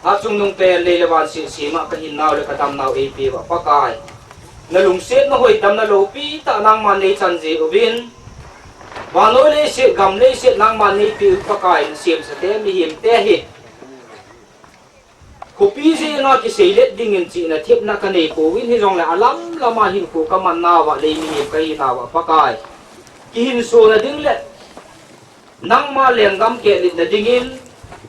ha chung nong pe le lewan si ma ka hin naw le ka tam naw ap wa pakai na lung set na hoi tam na lo pi ta nang man nei chan ji ubin wa no le se gam le se nang man nei pi pakai sim sa te mi him te hi ko pi je na ki sei let ding in chi na thep na ka nei ko win hi jong la alam lama hin ko ka man na wa le mi him ka hi na wa pakai ki hin so na ding le nang ma leng gam ke lit na dingin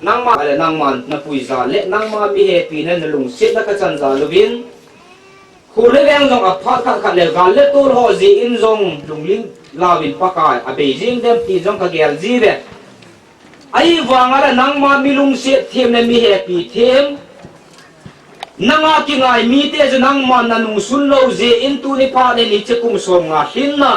nang ma ale nang man na puiza le nang ma mi he pi na lung sit na ka chan za lovin khole leng jong a pha kha le gal le tur ho ji in jong lung ling lawin pakai a beijing dem ti jong ka gel ji be ai wang ala nang ma mi lung sit them na mi he pi them nanga ki ngai mi te je nang man na nung sun lo ji in tu ni pha ne ni che kum som nga hin na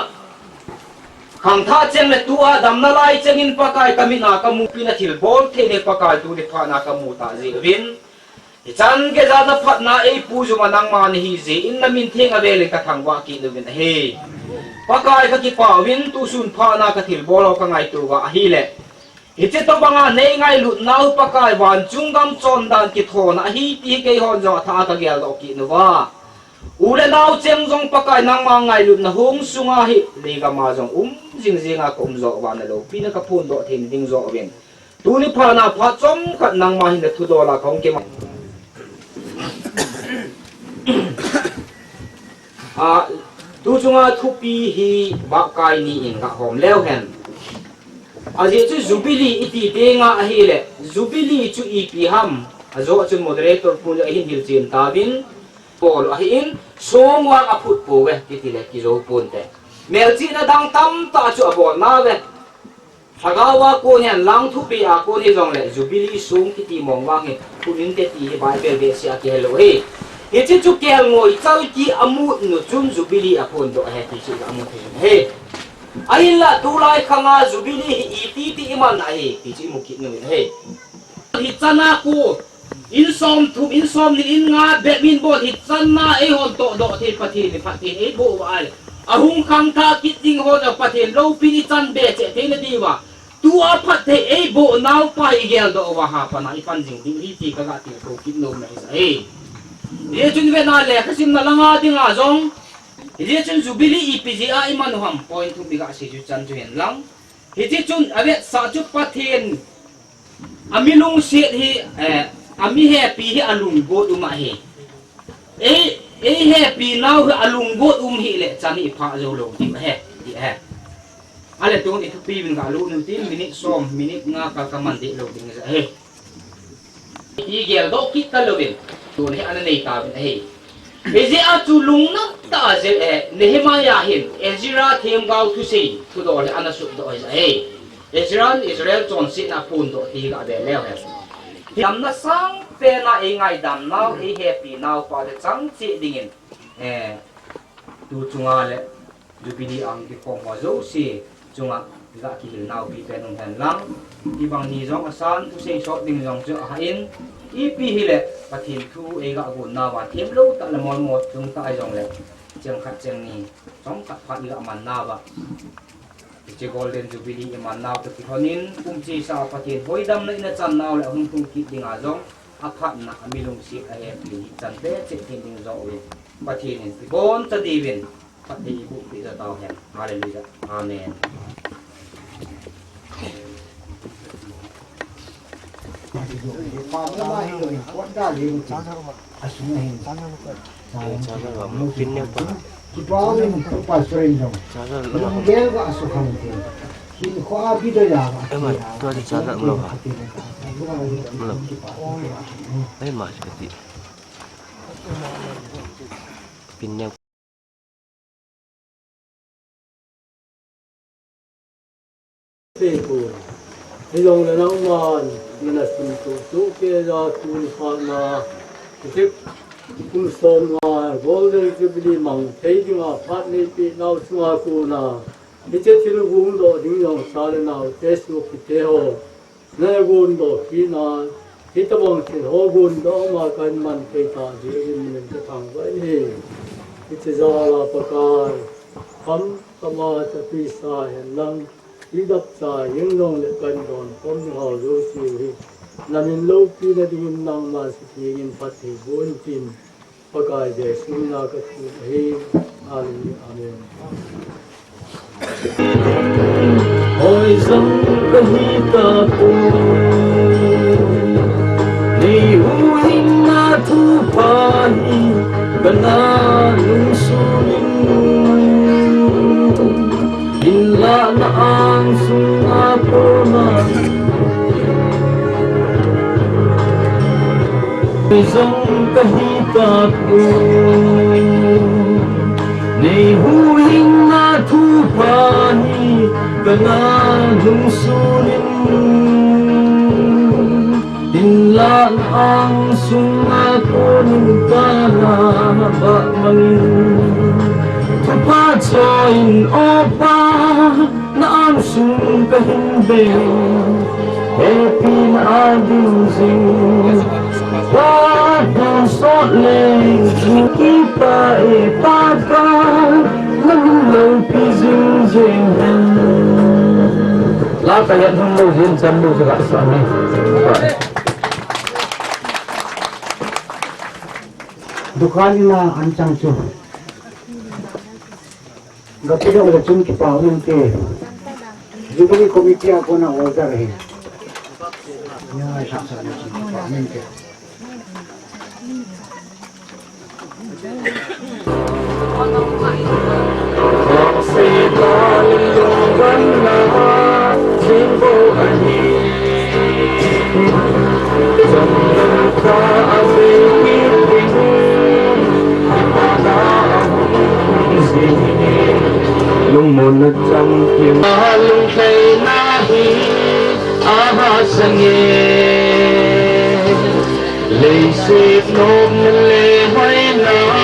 khang tha cheng le tu a dam na lai chengin pakai kamina kamu pina thil bol the ne pakai tu de pha na kamu ta ji win chan ke za na phat na ei pu ju manang ma ni hi ji in na min theng a le ka thang wa ki nu win he pakai ka ki pa win tu sun pha na ka thil bol ka ngai tu wa hi le hiche to banga nei ngai lut nau pakai wan chungam chon dan ki thon a hi ti ke hon jo tha ka gel do ki nu wa ule nau cheng jong pakai nang ma ngai lut na hong sunga hi le ga ma jong jing jinga ko zo wa na lo pina ka phun do thin ding zo wen tu ni pha na pha chom khat nang ma hin da thu do la khong ke ma tu chunga thupi hi pakai ni in ga hom leo hen aje chu Jubilee iti denga hi le Jubilee chu ipi ham azo chu moderator pu ja hin hil chin tabin pol a hi in songwa a phut po we ti le ki zo pun te mel chi na dang tam ta chu abon na we Hagawa ko niyan lang thupi ako ni zong le Jubilee sung kiti mong wangi kunin te ti Bible be si aki hello he hiche chu kel ngoi chau ki amu no chun Jubilee apon do he ti chu amu he ai la tu lai khanga Jubilee i ti iman na he ti chi mu ki no he hi chana ku in som ni in nga badmin ball hi chana e hon to do te pati ni pati e bo wa ahung khang tha kit ding ho da pathen lo pi ni chan be che te na di wa tu a phat te e bo nau pa i gel do wa ha pa na i pan jing ding ri ti ka ga ti ko kit no na isa e ye chun ve na le khasim na langa ding a zong ye chun Jubilee ipg a i man ham point thu bi ga si ju chan ju hen lang hi ti chun ave sa chu pathen amilung set hi ami happy hi alung go du ma he e happy now alung go hi le chani pha zo lo ti he ale tu ni thupi bin ga lu nu tin minute som minute nga ka kaman di lo ding sa he i gel do kit ta lo bin tu ni ana nei ta bin he beje a chu lung na ta je nehemaya hin ezra them gau thu sei thu do le ana su do sa he Israel chon sit na pun do ti ga be le he dam na sang pe na e ngai dam now e happy now pa de chang chi ding in tu chunga le Jubilee ang ki khom wa zo si chunga ga ki hil now pi pe nong han lang ti bang ni jong asan tu sei shot ding jong chu ha in i pi hi le pathin thu e ga gun na wa them lo ta le mon mo chung ta ai jong le cheng khat cheng ni chong khat phat ga man na ba che golden Jubilee man now to ki honin kum chi sa pathin hoi dam na ina chan now le hung tung ki ding a jong a phat na amilung si a he pi chan te che ding zo we pathin in ti bon ta divin pati ibu bisa tahu ya, haleluya, amin. People, ilong na naman, minasinto, suke na tulpa na, isip, kumson nga, golden Jubilee mang, tayo nga, phat ni pi na sunga ko na, hiche tilugong do, ding yung sali na, Facebook, iteho, nagun do, pina, hitabang tilhogun do, makan man, P.Taijol, minin katang bani, hiche zala pakai, kam, kama, tapisa, hen lang, idap sa yung nong le kan don pom ni ho lo si hi namin lo pi na ding nang ma si tingin pati bun tin pakai je sumina ka tu hi amen oi sam kahita ko ni hu hin na tu pa hi kana lung sunin Illa na ang sunga puma isang kahita ko Ni huwing na tupahi kananong sunin Illa na ang sunga ko ng kahaba mangin Tupachoin opa na ang sungkahimbing Happy na ading zing Wadang sotleng Kita ipakan Nanglaw pizing zing Lata yan hong mo zin sa mo sa kasami Dukhani na ancang chu Gapira wala chun ki paun ke Jubilee committee ako na order hai ya shaksa amin ke lung môn trong tiếng lung thấy na hi aha sange lấy xếp nôm lê hoài na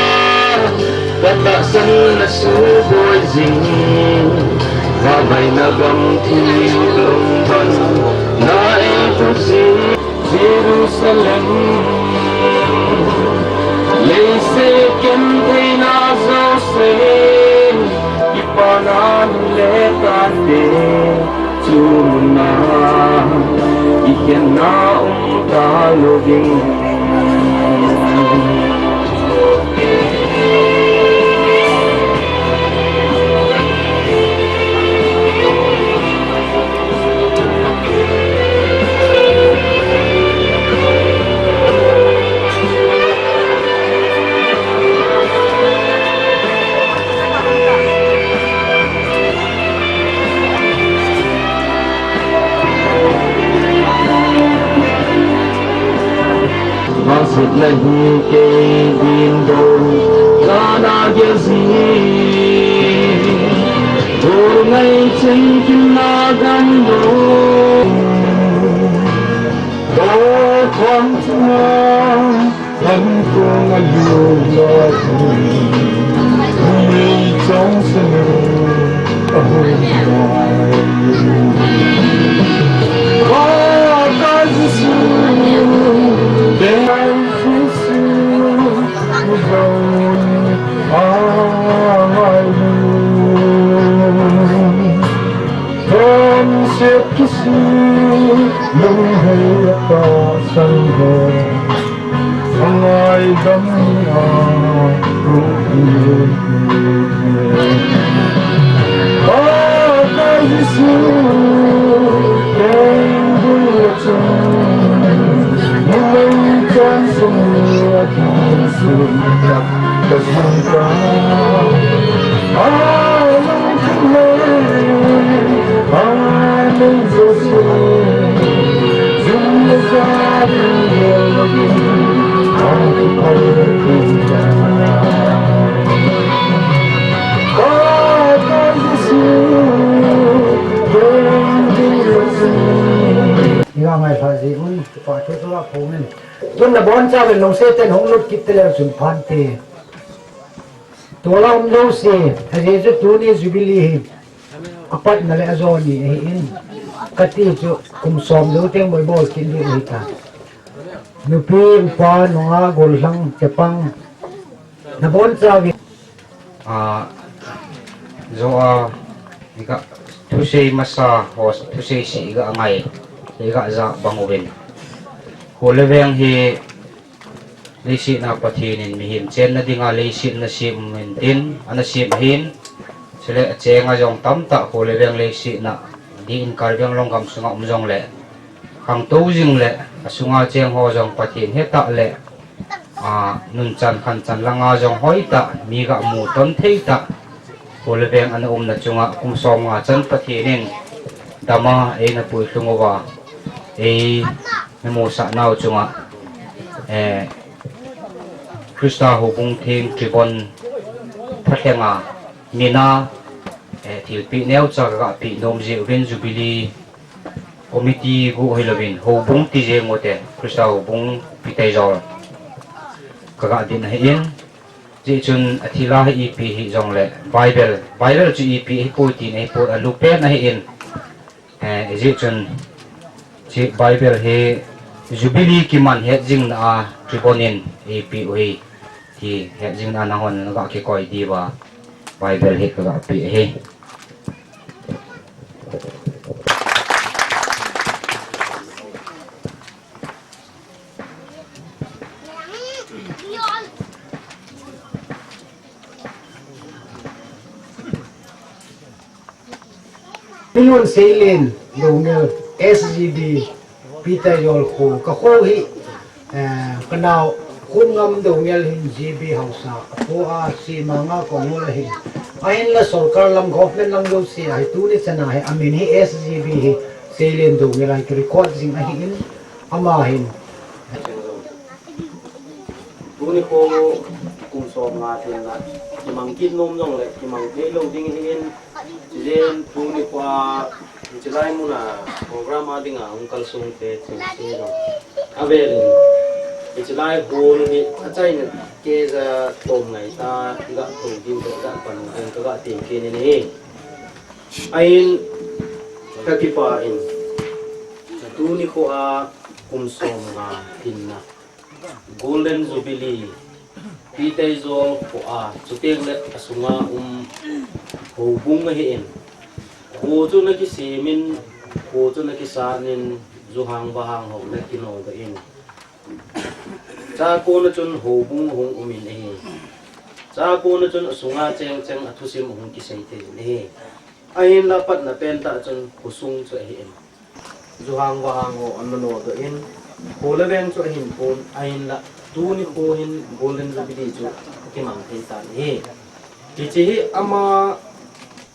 các bạn sân là số bôi dinh và bài na gầm thi lông văn na em tu si Jerusalem lấy xếp kem thấy na jousen ipanan lekate chumna ikena taloging Masih lagi ke Indo Kana gezi Ngai chen kina gando Oh kwang tuna Tan kong alu lagi Ni jousen ahoy Oh gazi ngai phaji un pa thu thu la phomen tun na bon cha ben no se ten hong lut kit tele sun phan te to la um no se haje ju tu ni jubilee apat na le azoni e in kati chu kum som lo teng boy boy kin di ni ta nu pi pa no nga gol lang chepang na bon cha vi zo ika thu sei masa hos thu sei si ga ngai ika za bangoven khole veng hi leisi na pathen in mihim chen na dinga leisi na sim min tin ana sim hin chele chenga jong tam ta khole veng leisi na di in kar veng long gam sunga umjong le khang to jing le asunga cheng ho jong pathen he ta le nun chan khan chan langa jong hoi ta mi ga mu ton thei ta khole veng ana na chunga kum som nga chan pathen dama e na pui thungowa e nemo sa nau chunga Krista hubung thing tribon phathenga mina thilpi neu chaga pi nom je ven jubilee committee gu hilovin hubung ti je ngote Krista hubung P.Taijol kaga din hein je chun athila hi pi hi jong le bible chu pi hi pu ti nei pu alu pe na hin je chun chi bible he jubilee ki man het jing na tribonin ap oi thì het jing na hon ga ki koi di wa bible he ga pi he Pion Sailen Longel SGD P.Taijol Khole ka Khole hi kanao khôn ngâm đầu nghe hình GB hausa phố a si manga còn ngô là hình anh là सरकार lam government lam đâu si ai tu ni sana hai amin hi SGB hi selen đầu nghe lại record zing a hin ama hin tu ni ko kum som nga tin la mang kin nom nong le mang te lo ding hin jen tu ni kwa chilai mu na program a dinga ungkal sung te chen no avel chilai ko ni achai ne ke za tom ngai ta ga tu din ta pan en ka ga tin ke ni ni ain Kaki pa in tu ni ko a kum som nga tin na Golden Jubilee P.Taijol ko a chuteng le asunga hobung ma hen ko chu na ki semin ko chu na ki sanin zuhang bahang ho na kino ga in cha ko na chun hobung hong umin he cha ko na chun asunga cheng cheng athusim hong ki sei the ne ain la pat na pen ta chun kusung chu hen zuhang bahang ho anno ga in khole veng chu hin pon ain la tu ni ko hin Golden Jubilee chu ki mang thei ta ni ti chi ama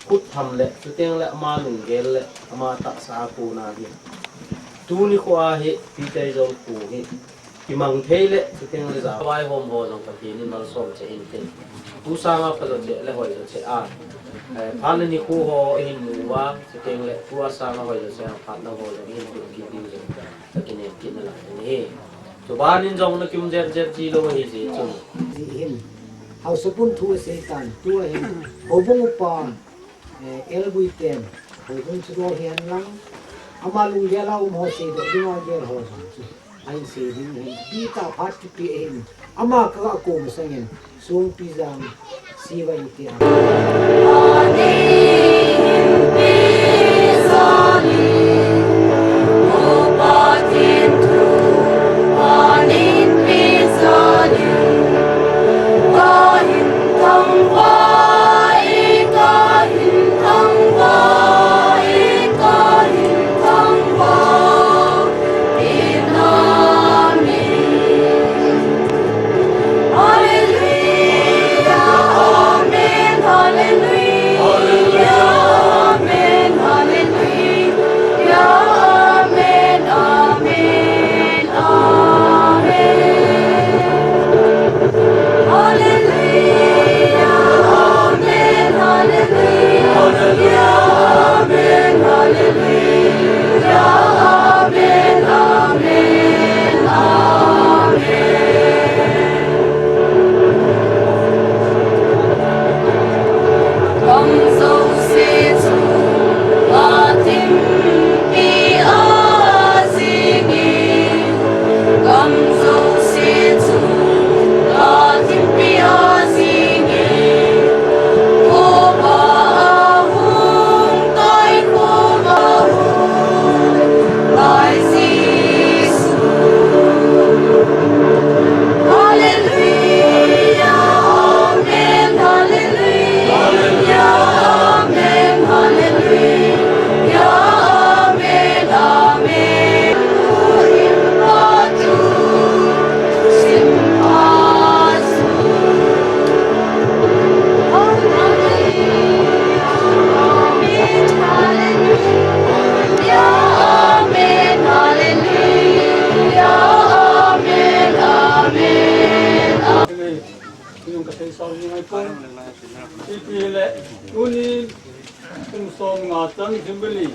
kut tham le chu teng le ama lung gel le ama ta sa ko na hi tu ni ko a hi P.Taijol ko hi ki mang thei le chu teng le za wai hom ho jong pa ti ni mal som che in te tu sa nga pa che le hoi che a phan ni ko ho hin mu wa chu teng le tu sa nga hoi che phan na ho le hin ki ti ta ki ne ki na la ni to banin jong na kim jet jet chi lo hi ji chung hin hau sapun thu se tan tu hin hobung pa el guite hobung chu hian lang ama lung gela ho se do dinga gel ho ai se ding hin pi ta phat pi hin ama ka ko sangin sung pi jam si wa ite Jubilee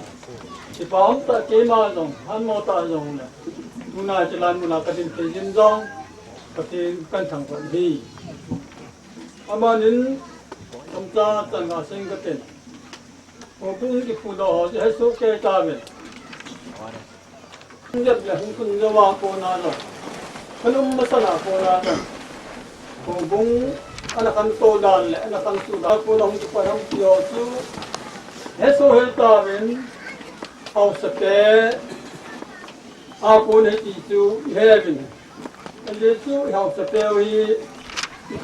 thì bảo ta kế mà dòng hắn mô ta dòng này tu na chỉ làm một là cái tiền tiền dân dòng cái tiền cân thẳng vận đi ama nín trong ta tận ngã sinh cái tiền một cũng cái phụ đồ họ sẽ hết số kê ta về nhập là không cần ra vào cô na rồi không mất sana cô na rồi cũng anak kan to dan le anak kan su da ko long pa ram tio chu heso helta ven au sate a ko ne ti chu heaven le chu au sate wi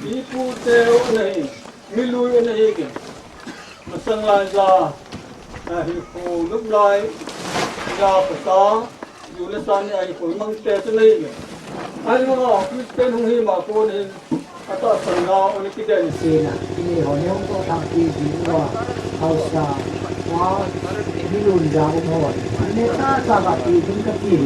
ti pu te o nei milu nei ke masang la za hi ko lúc lai ra pa ta yu le san ai ko mang te chu nei anh nó tên hung hi mà cô nên à tao phần nào anh cái đèn xe nè ini họ nhung có thằng kia gì mà hậu sa quá đi luôn ra cũng thôi nên ta sao gặp gì cũng cái gì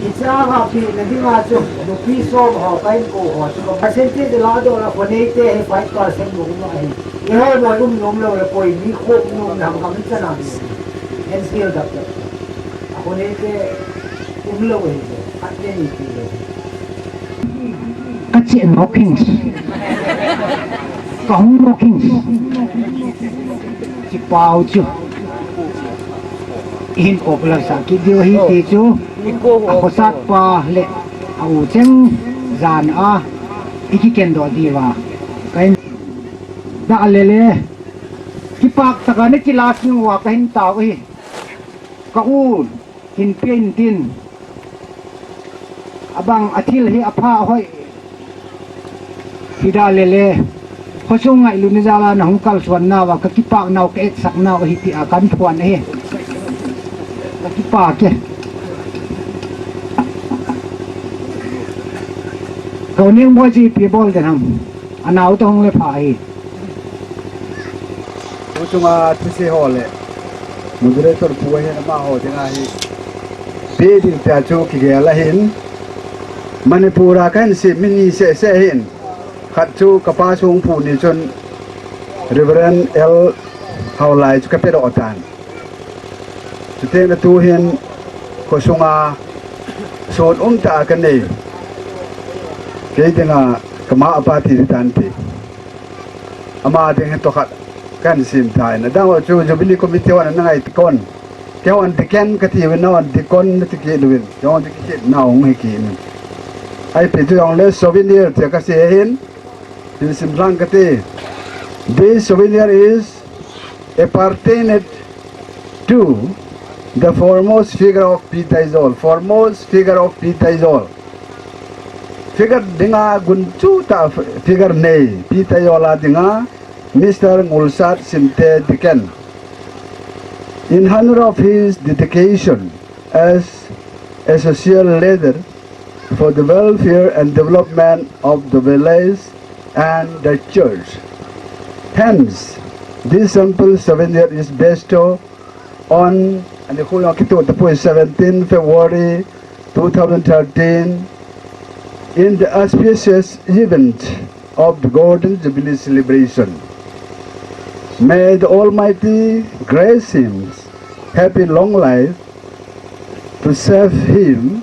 Isa nga pinagi nga so, no piso ho kain ko ho. So percentage la do la konete he 5% mo mo ai. Iho mo nom lo la poi ni khop nom nam kam sa na. NCL dap dap. Konete lo he. At ni ti lo. Kachi no kings. Kong no kings. Chi pao chu. In popular sa ki dio hi ti chu. Ako sát pa lệ ảo cheng giàn a iki kendo diwa kain da lele ki pak taka ne ki last ng wa kain ta ko hi ka u hin pin tin abang athil hi apha hoi hida lele khosung ngai lu ni jala na hung kal swan na wa ka ki pak naw ke ek sak naw hi ti a kan thuan he ka ki pak ke cậu niên mua gì people thế nào anh nào tôi không lấy phải nói chung là tôi sẽ hỏi lệ moderator puai hay mà hỏi thế này bây giờ ta cho cái là hiện Manipura kan si mini se hiện khát cho kapa sung phu ni chun Reverend L hậu lại cho cái bê độ tàn cho thế là tu hiện có sung à sốt ta cái này cái tiếng kama apa thì tan thì ama tiếng to khát kan sim thai na daw chu Jubilee committee wan na ngai kon ke wan te ken ka ti wen wan te kon te ke luin yon te ke na ong he ki ni ai pe tu ong le souvenir te ka se hin in sim lang ka te this souvenir is appertained to the foremost figure of P.Taijol, foremost figure of P.Taijol. Figure dinga gunchu ta figure nei P.Taijol dinga Mr. Ngulsat Simte Diken. In honor of his dedication as a social leader for the welfare and development of the village and the church. Hence, this simple souvenir is bestowed on 17 February 2013 in the auspicious event of the Golden Jubilee celebration. May the Almighty grace him happy long life to serve him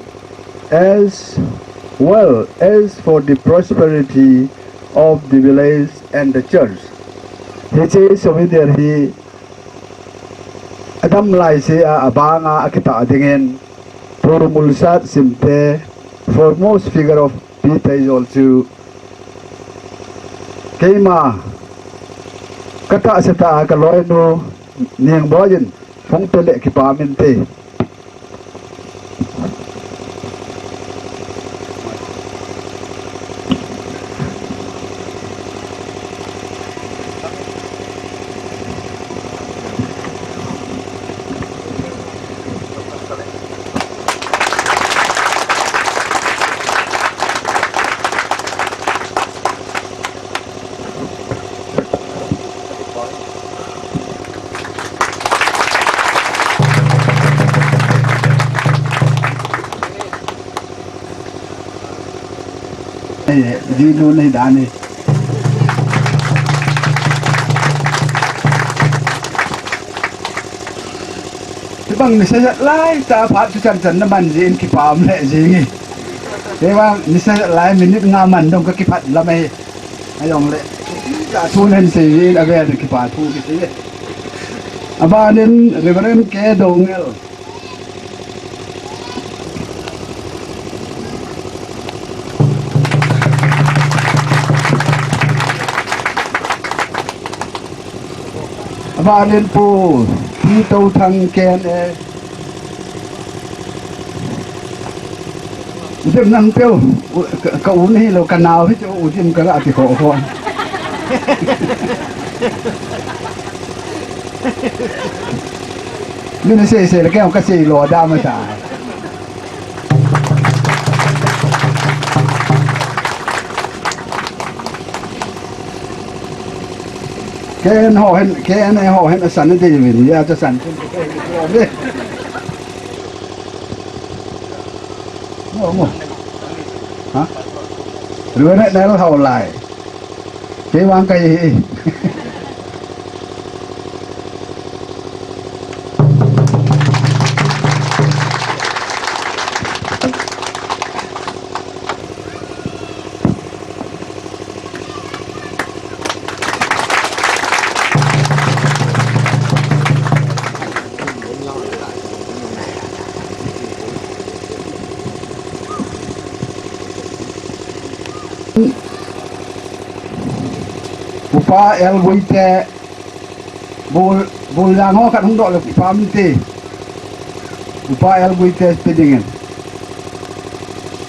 as well as for the prosperity of the village and the church. Hiche souvenir hi Adam lai se abanga akita adingen Ngulsat Simte, foremost figure of P.Taijol to Keima kata seta kaloi no niang boyin phóng tele ki pa min te di lu nei dani bang ni sa lai ta phat chu chan chan na man jin ki pam le ji ngi thế bang ni sa lai minute nga man dong ka ki phat la mai ayong le ta thu nen se ji la ve ki pa thu ki se aba nen reverend ke dongel và nên phù đi tàu thăng kèn đêm năm tiêu cậu này là cái nào hết chỗ đêm cái là thì khổ hơn nên là cái ông cái gì lò đa mà trả cái này họ hẹn sẵn thì mình ra cho sẵn đi không hả đứa này nó hầu lại cái vang cây Upa el Guite bol yang ho kan hung do le upa minti Upa el Guite spedingen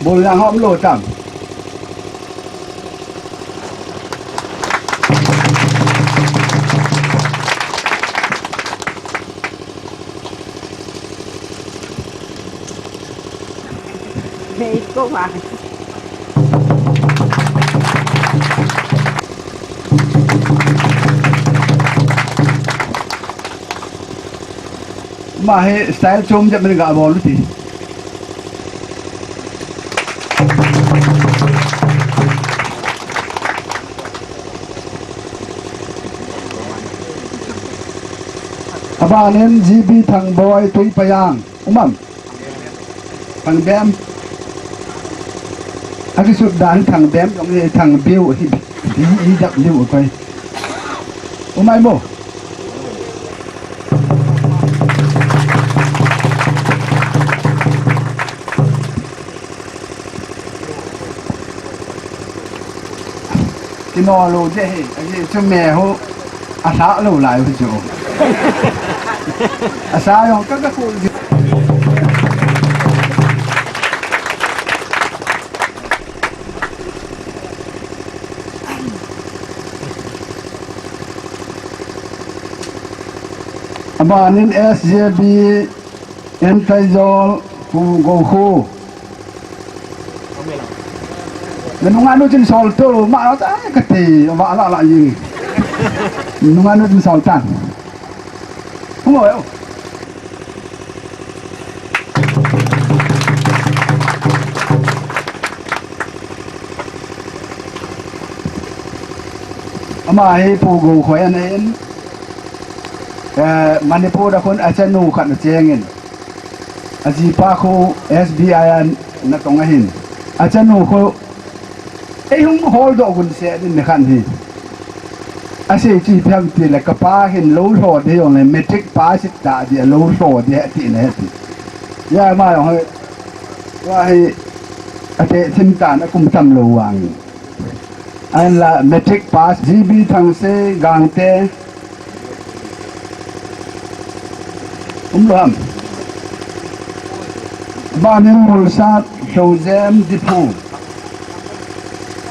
bol yang ho lo tam Này cô mà mahe style chom jab mereka bol ti abanen GB thang boy tui payang umam thang bem aki sut dan thang bem jong ni thang biu hi jap liu kai umai mo nó lù thế cái cho mẹ hô xã lù lại với chỗ xã用các khu mà nên SJB P.Taijol go khu nungan nu jin sol tu mak lo tak keti mak la la yi nungan nu jin sol tan không rồi đâu ama hi pu go khoi an en Manipur da kon achanu khat chengin aji pa ko SBI an na tong hin achanu ko ấy không hold độ quân sẽ đến khăn thì à sẽ chỉ theo tiền là các ba hiện lấu sổ thì ông này metric ba sẽ trả thì lấu sổ thì hết tiền hết thì ya mà rồi hay à thế thêm cả nó cũng tầm lầu vàng anh là metric pass GB thằng xe gang te cũng được ba nên một sát jousen đi phụ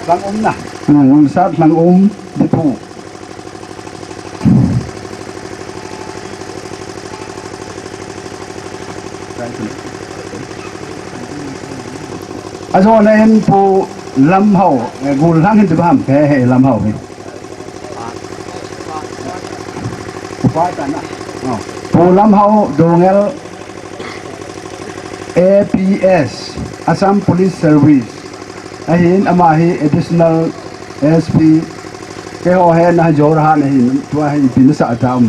lang na sát lang đi phụ à rồi em phụ lâm hậu gùn lang hình hàm cái hệ lâm hậu này phụ lâm hậu đồ nghe APS Assam Police Service ahin amahi additional SP ke ho hen na jor han hin tua hin pin sa tam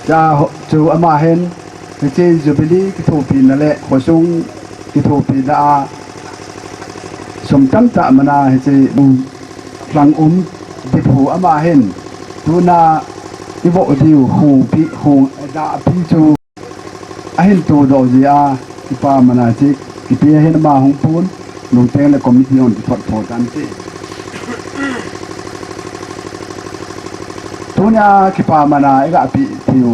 cha chu amahen ke Jubilee ki thu pin na le khosung ki thu pin da som tam ta mana he che lang di phu amahen tu na i bo diu hu pi hu da pi chu ahin tu do ji a ki pa mana chi ki pi hen ma hong pun nung teng le committee on thot thot tan ti tunya ki pa mana ga pi tiu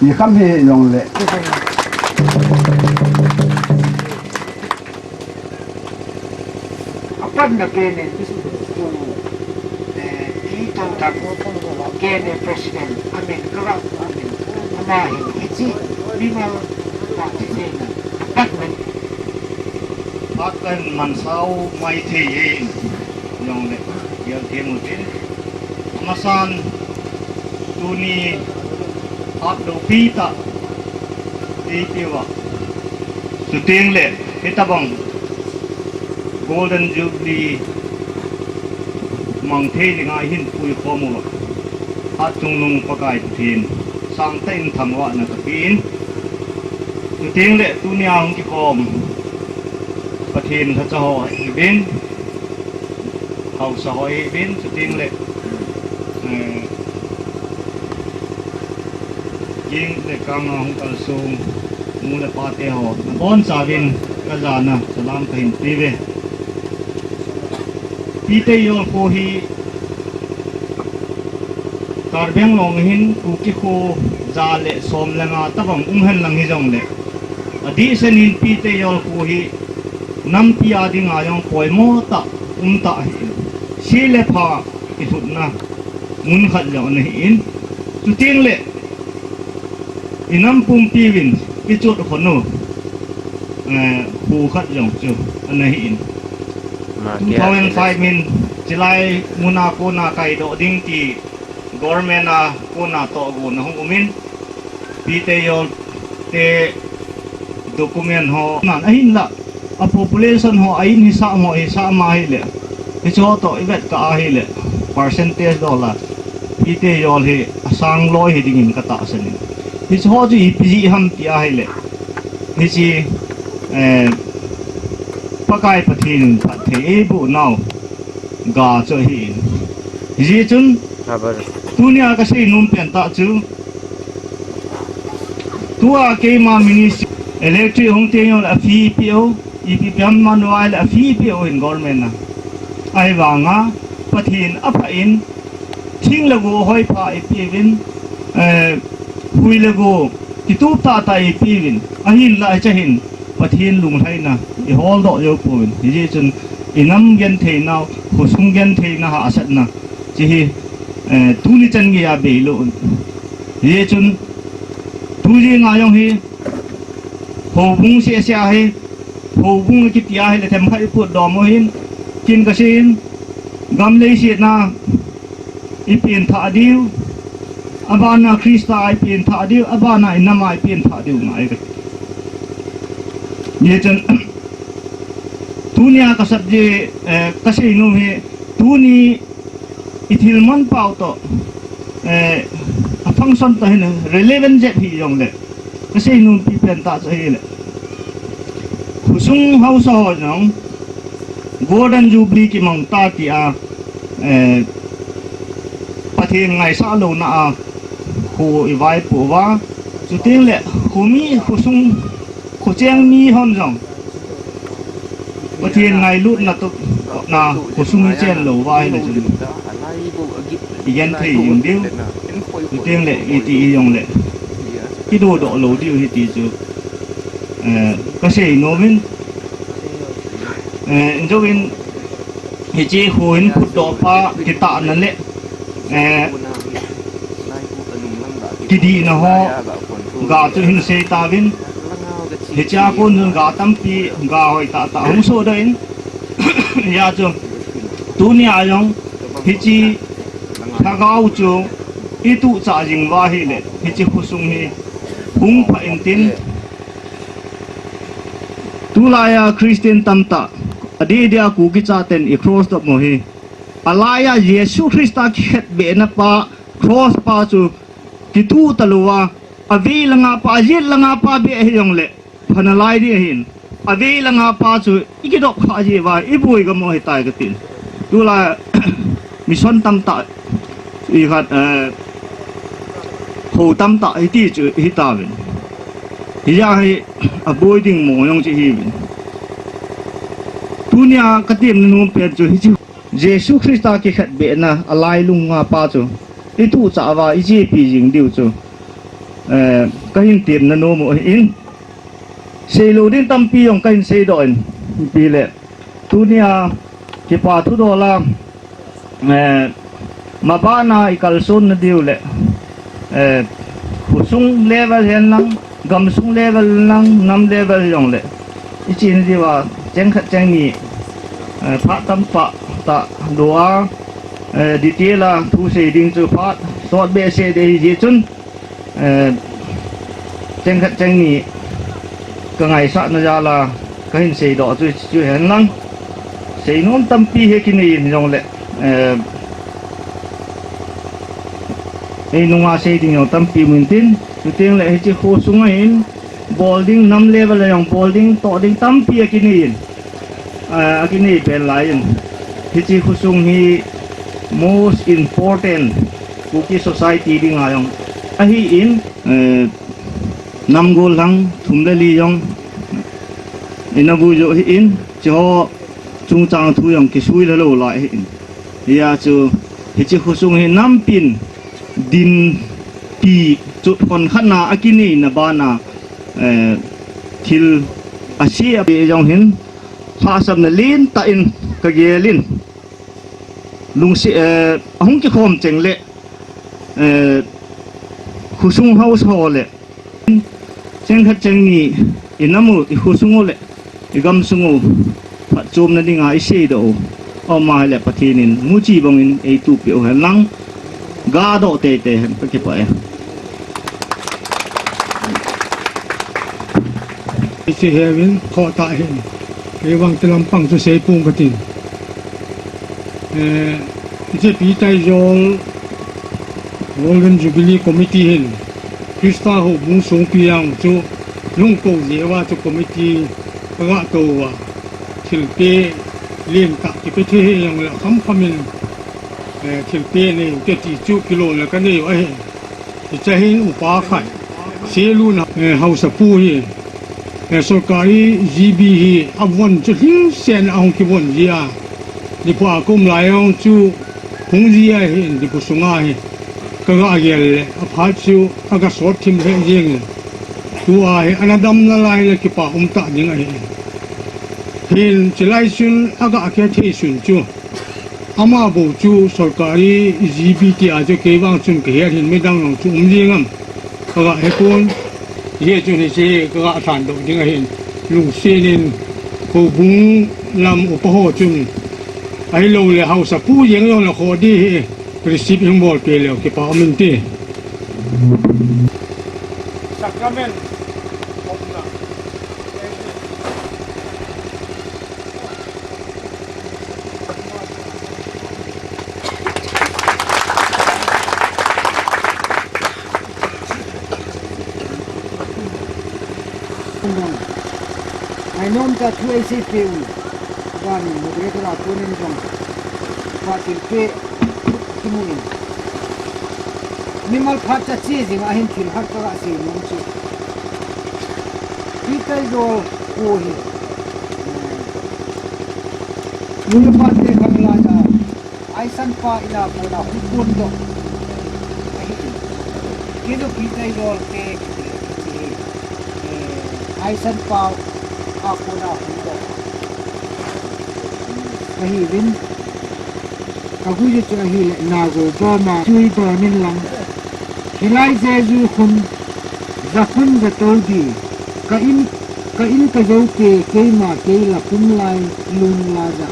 ni kham he yong le apan na kene ito tak kene president amin kara amin amahin hiche lima pathen apan akan mansau mai the yin yong le yang ke mutin masan tuni at do pita tiwa suting le hitabang golden jubilee mang thei ni ngai hin pui khomu at tung nung pakai thin sang ten thangwa na kapin suting le tunia hong ki kom pathen tha chaho bin hau sa hoi bin suting le ging le kang hong kal sung mu le pa te ho bon sa bin ka jana salam kahin pive P.Taijol ko hi karbeng long hin ku ki ko za le som la nga tabang hen lang hi jong le adi senin P.Taijol ko hi nam pi adi nga yong poi mo ta ta hi si le pha ki thut na mun khat lo na hi in tu ting le inam pum pi win ki chot khon no hu khat jong chu an hi in 2005 min July muna ko na kai do ding ti government na ko na to go na hong umin P.Taijol te document ho nan ahin la a population ho ain hi sa ma hi le hi cho to ivet ka hi le percentage dollar P.Taijol hi asang loi hi dingin ka ta sanin hi cho ju ipji ham ti a hi le hi chi pakai pathen phat the bu nau ga cho hi ji chun tunia ka sei num pen ta chu tua ke ma minin electric hong te yol a fi pio ipm manual a fi pio in government na ai wanga pathen a pha in thing lago hoi pha ipin hui lago ki tu ta ipin ahin la cha hin pathen lung hai na I hol do yo pun ji chun inam gen the naw khusung gen the na ha asat na ji tu ni chan gi ya be lo ji chun tu ji nga yong hi ho bung se sia hi ho bung ki tia hi le them khai pu do mo hin kin ka sin gam le si na ipin tha diu abana krista ipin tha diu abana inama ipin tha diu ngai ka ye chun tunia ka sabje kasi no he tuni ithilman pau to a function to hin relevant je hi yong le kasi no pi pen ta so hi le khusung house ho jong golden jubilee ki mang ta ti a pathen ngai sa lo na a khu I vai pu wa chu ting le khumi khusung khu cheng mi hon jong pathen ngai lut na to na khusung chen lo vai le chu igen thei yung diu chu ting le I ti yong le ki do do lo diu hi ti chu ka sei no min jo win hi chi huin phut do pa ki ta na le ki di na ho ga chu hin sei ta win hi cha kon ga tam pi ga hoi ta hong so da in ya chu tu ni a yong hi chi tha gao chu I tu cha jing wa hi le hi chi khusung hi hung pha in tin tu la ya christian tam ta adi dia ku ki cha ten I cross dop mo hi alaya yesu christa ki het be na pa cross pa chu ki tu taluwa avi langa pa yet langa pa be hi yong le phana lai di hin avi langa pa chu ikidok kha ji wa ibui ga mo hi tai ka tin tu la mission tam ta I khat ho tam ta I ti chu hi ta ben hi ya hi avoiding mo yong chi hi ben tunia ka tim nu pe chu hi chu jesu christa ki khat be na alai lunga pa chu I tu cha wa I ji pi jing diu chu ka hin tim na no mo in sei lo din tam pi yong ka hin sei do in pi le tunia ki pa thu do la mabana I kalson na diu le khusung level hen lang gam sung level lang nam level yong le I chin di wa cheng khat cheng ni pha tam pa ta doa đi tia là thu xây đình cho phát sót bê xe để gì chun cheng khát cheng nhị cái ngày sát nó ra là cái hình xây đó chưa hẹn lăng xây nón tâm pi hết cái này trong lệ ấy nông hoa xây đình trong tâm pi mình tin tu tiên lệ chỉ khô xuống ấy bolding 5 level là trong bolding to đinh tâm pi cái này bên lại chỉ khô xuống hi most important cookie society ding ayong ahi in nam go lang thumdali yong inabu jo hi in cho chung chang thu yong kisui la lo lai hi ya chu hi chi khusung hi nam pin din pi chu kon khana akini na bana thil asia be yong hin pha sam na lin ta in ka gelin lung si hong ki khom cheng le khusung house hole cheng khat cheng ni inamu i khusung le igam sungu phat chom na dinga I se do o ma le pathinin mu chi bong in e tu pe o lang ga do te pa ke pa hiche hewin kho ta hin ke wang telam pang chu sei pung ka tin hiche P.Taijol Golden Jubilee Committee hin Krista ho bung song piang chu nung ko jewa chu committee ga to wa thilpe len ka ki pe the yang la kham khamin thilpe ne te ti chu kilo la ka ne wa he hiche hin upa khai selu na house pu hi सरकारी जीबी ही अब वन चुहिं सेन आउं की वन जिया दिपो आकुम लायों चु हुंजिया ही दिपो सुंगा ही कगा आगेल अफाचु अगा सोट थिम हे जिंग तुआ ही अनदम न लाय ले की पा उमता जिंग ही हिन चिलाई सुन अगा आके थे सुन चु अमा बो चु सरकारी जीबी ती आजो केवांग चुन के हिन मेदांग चु उमजिंगम कगा हे कोन ये जो है का आसान तो जिंगा हिन लुंग सेनिन को बुंग लम उपहो चुन आई लो ले हाउस पू यंग लो ले खोदी रिसीव हिंग बोल पे ले के पामिंटी सक्रमेंट I know that you are safe here. One moderator are pulling from what will pay temmui. Nimal phat cha chezing ahin thil hat ka se nong chu. P.Taijol ko hi. Mulu pat te khamla ja. Ai san pa ina ko na hukun do. Ke do P.Taijol te ai san pa ako na hundo ahi vin kahuji chu ahi le na go boma chui to nin lang hilai jeju khun zakhun za toldi ka in ka zo ke keima ke la kum lai lun la ja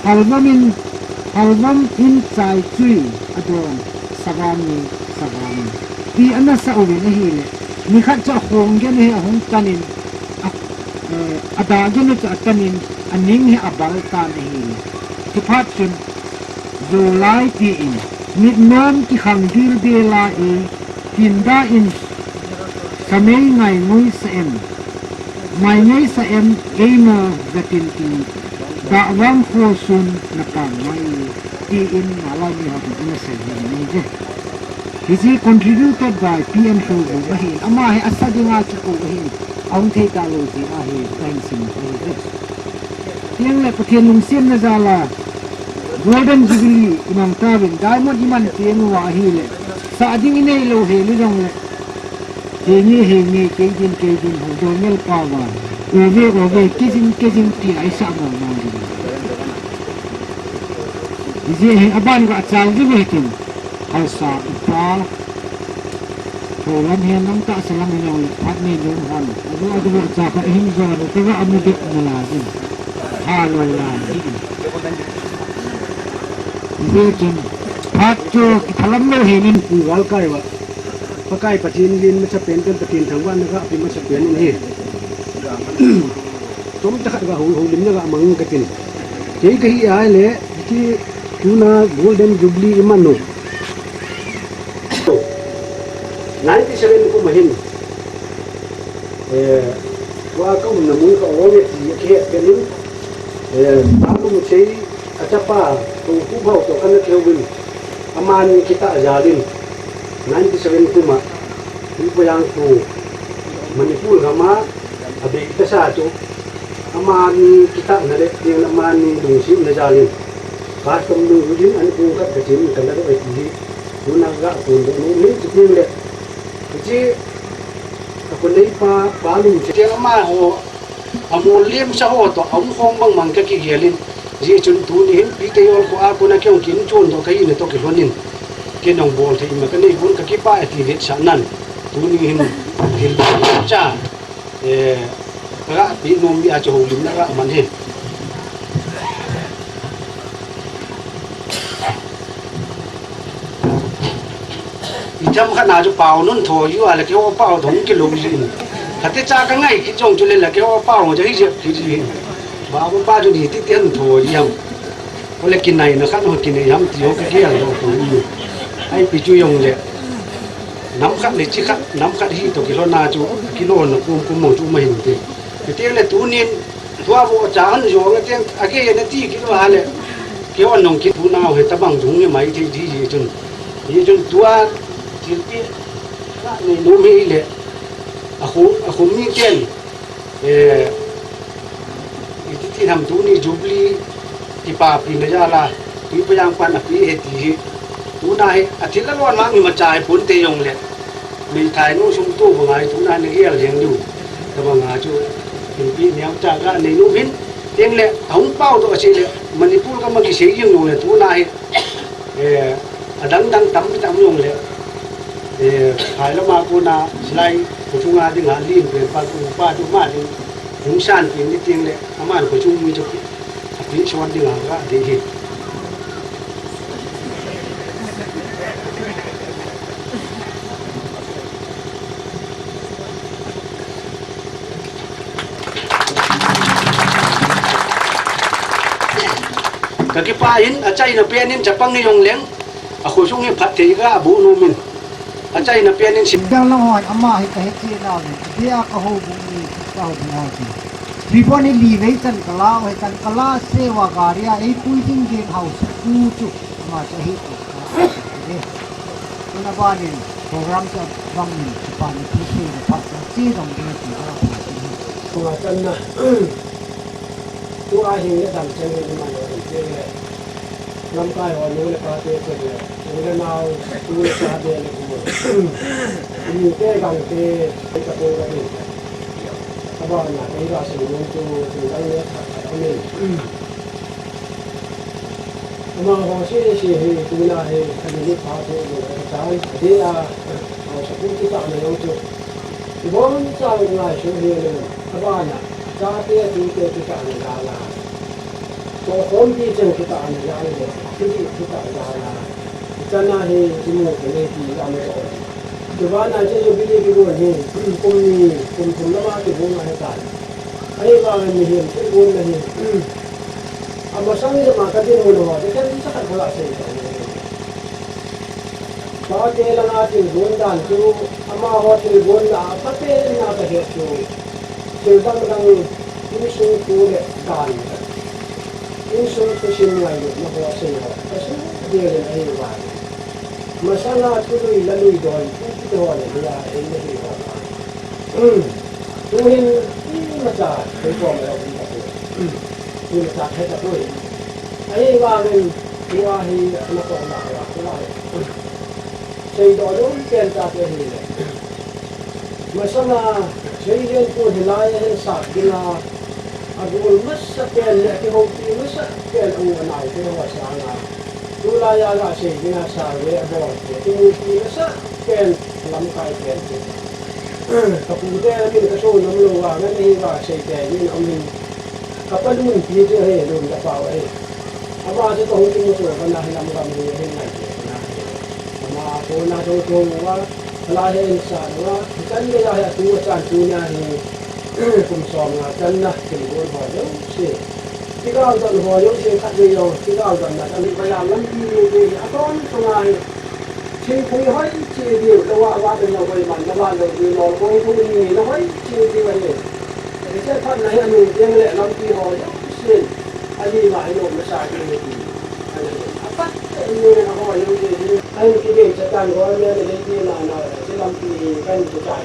halbam in chai chui adon sagami ti anna sa ovin ahi le ni khat cha khong ge ne hong kanin ada ge ne cha kanin aning he abal ta ne hi tu phat chun zo lai ti in mit nom ki khang dil de la e tin da in samei ngai ngui sa em mai ngai sa em eina zatin ti da wang kho sun na pa mai ti in ala ni ha tu na se ni je This is contributed by PM Shogo Bahin. Ama he asadinga chuko bahin. Aung thei ta lo ti a he thanking he. Tiang le pathen lung sim na zala. Golden Jubilee imam tawin diamond iman tiang wa hi le. Sa ading inei lo he lu jong le. He ni ke din ho do mel pa wa. Ove kizin ti ai sa ma ma. Ije he aban ga chang ji bekin. Alsa ipal Roland hian nang ta salam ni nong phat ni nong han adu cha ka him zo no ka amu dik na la din ha lo la ini cun pacu kalam lo ini wal kai wa pakai patin lin macam pen kan patin thangwan naga api macam pen ini tom tak ga hu lim naga mang katin jadi kahi ai le ki tuna golden jubilee imano 97 ko mahin wa ka mun namun ka owe ti ke kenin aku sei acapa tu kubau to kana kewin aman kita ajalin 97 kuma ipo yang tu manipul kama abe kita satu aman kita ngare yang aman dungsi najalin kas tum dungin an pungkat kecil kana do eti unaga pun ni tikin le ji aku nei pa lu je ama ho amol lem sa ho to am khom bang mang ka ki gelin ji chun tu ni hin P.Taijol ko a ko na kyong kin chun to kai ne to ki honin ke nong bol thei ma ka nei bun ka ki pa ti vet sa nan tu ni hin hil cha ra pi nom bi a cho lim na ra man he jam khana ju pau nun tho yu ala ke o pau thong ki lo ji khate cha ka ngai ki chong chu le la ke o pau jo hi je ki ji ba bu pa ju ni ti tian tho yam ole kin nai na khan ho kin yam ti ho ke ya lo ko yu ai pi chu yong le nam khat le chi khat nam khat hi to ki lo na chu ki lo na kum mo chu ma hin ti ti le tu nin thua bo cha an jo nge tiang a ke ne ti ki lo ha le ke on nong ki tu na he ta bang jung nge mai ti ji ji chun tua Jadi, ni numi le, aku mikir, itu tidak tu ni Jubilee, tipa api najala, tipa yang pan api heti, tu nahi, atil lawan mang ni macam pun Taijong le, ni Thai nu sung tu bungai tu nahi ni gial yang du, tapi ngaju, ini ni yang jaga ni numin, yang le, hong pau tu asyik le, Manipur kan magi sehing nu le, tu nahi, adang tam kita mung le. Hai lama aku na selain kucunga di ngalin berapa tu apa tu macam fungsan ini tiang le aman kucung mi joki tapi soal di ngara deh kaki pahin acai na penin Jepang ni yong leng aku sungai phat tiga abu numin acai na pianin si dang lang hoy ama hi ka heti na le dia ka ho bu ni ka ho na ti before ni li vei tan kala ho tan kala sewa garia ei pui ding game house ku chu ama cha hi ko na ba ni program cha bang ni pa ni ti se na pa chi dong ni ti ha ko tan na tu a hi ne dam chen ni ma lo ti le lam kai ho ni le pa te ko le ni nào tu sa de le ko ni te gang te ka ko ga ni aba na te ga se ni tu dang le ka ni ama ho se se he tu na he ka ni pa te lo ta de a ho sa ku ti ta ne yo tu bon sa na shu he le aba na ta te tu te ti ta ne la la to hom ti chen ki ta ne ya le ti ta ya la Jana he jimu kene ti ame ko. Jabana je Jubilee ki bo he kum lama ke bo na he ta. Ai ba ni he ke bo na he. Ama sang je ma ka de mo no de kan sa ka bala se. Ba te la na ti bon dan tu ama ho ti bon la pa te na ka he tu. Se bang dang ni su ku le dan. Ni su ku sin ngai na ho se ho. Kasi de le ai ba. Masalah tu lalu doi, tu doi dia ini dia. Tuhin ini macam betul macam itu. Ini macam kita tu. Ayah bahagian dia hi macam mana? Saya doi kerja ini. Masalah saya tu hilai sah gila. Agul masa kerja kehoki masa kerja orang itu wasana. Tula ya ga se gina sa we bo ti mu ti sa ken lam kai ken ti ka pu de min ka so nam lo wa na ni ga se ke ni am ni ka pa lu ti je he lu da pa we ama sẽ không chung chung cái này làm làm gì thế này ama cô na chung chung wa la hen sa wa chân cái này tu chân tu nhà này cùng xóm là chân na thì buồn hỏi đâu chứ cái cao tận hỏi đâu chứ khác gì đâu cái cao tận là anh phải làm lắm gì con không ai chỉ phải hỏi chỉ điều đâu qua bên nào vậy mà nó qua rồi thì nó không nghĩ nó hỏi chỉ điều vậy cái sẽ thân này anh tiếng lệ lắm thì hỏi đâu chứ anh đi lại nó mới sai cái gì bắt như nó hỏi đâu chứ anh cái việc sẽ cần có nên để kia là nó sẽ làm thì cái sẽ chạy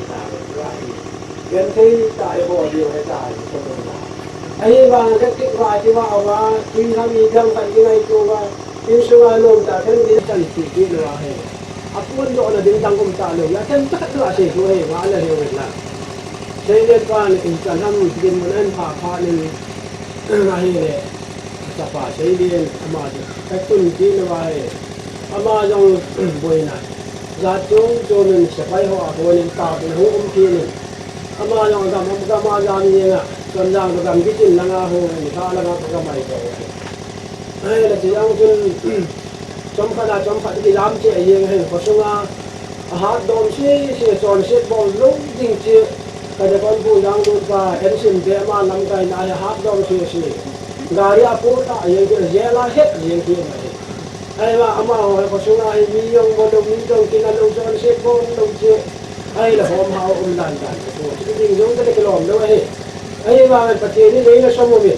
ra hiện thấy tại hồ điều hay tại không được ấy và cái vài cái vào và khi tham gia trong phải cái này cô và in số ai luôn ta thấy cái chân chỉ cái là hay apun đó là đến tăng công ta luôn là chân tất là sẽ có hay và là hiểu được là đây là quan in chân ham tiền mình ăn phá nên hay này tập phá xây điện mà cái tuần kia là vậy mà trong buổi này ra chung cho mình sẽ phải họ của nên tạo nên hỗ kia này ama yang kama jam ni nga sanjang to kam kitin langa ho ni kha langa to kam ai to ai la chi ang chun chom kha ti ram che yeng hen ko sunga ha dom si chon se bom lu ding chi ka de kon bu yang du pa en sim de ma lam kai na ha dom si gari apo ta yeng ke ye la het yeng ki ai ma ama ho ko sunga ai mi yong mo do mi dong kin lu chon se bom lu chi ai là hôm hao đàn cái gì giống cái lòm đâu ấy và cái tiền đấy là xong rồi mình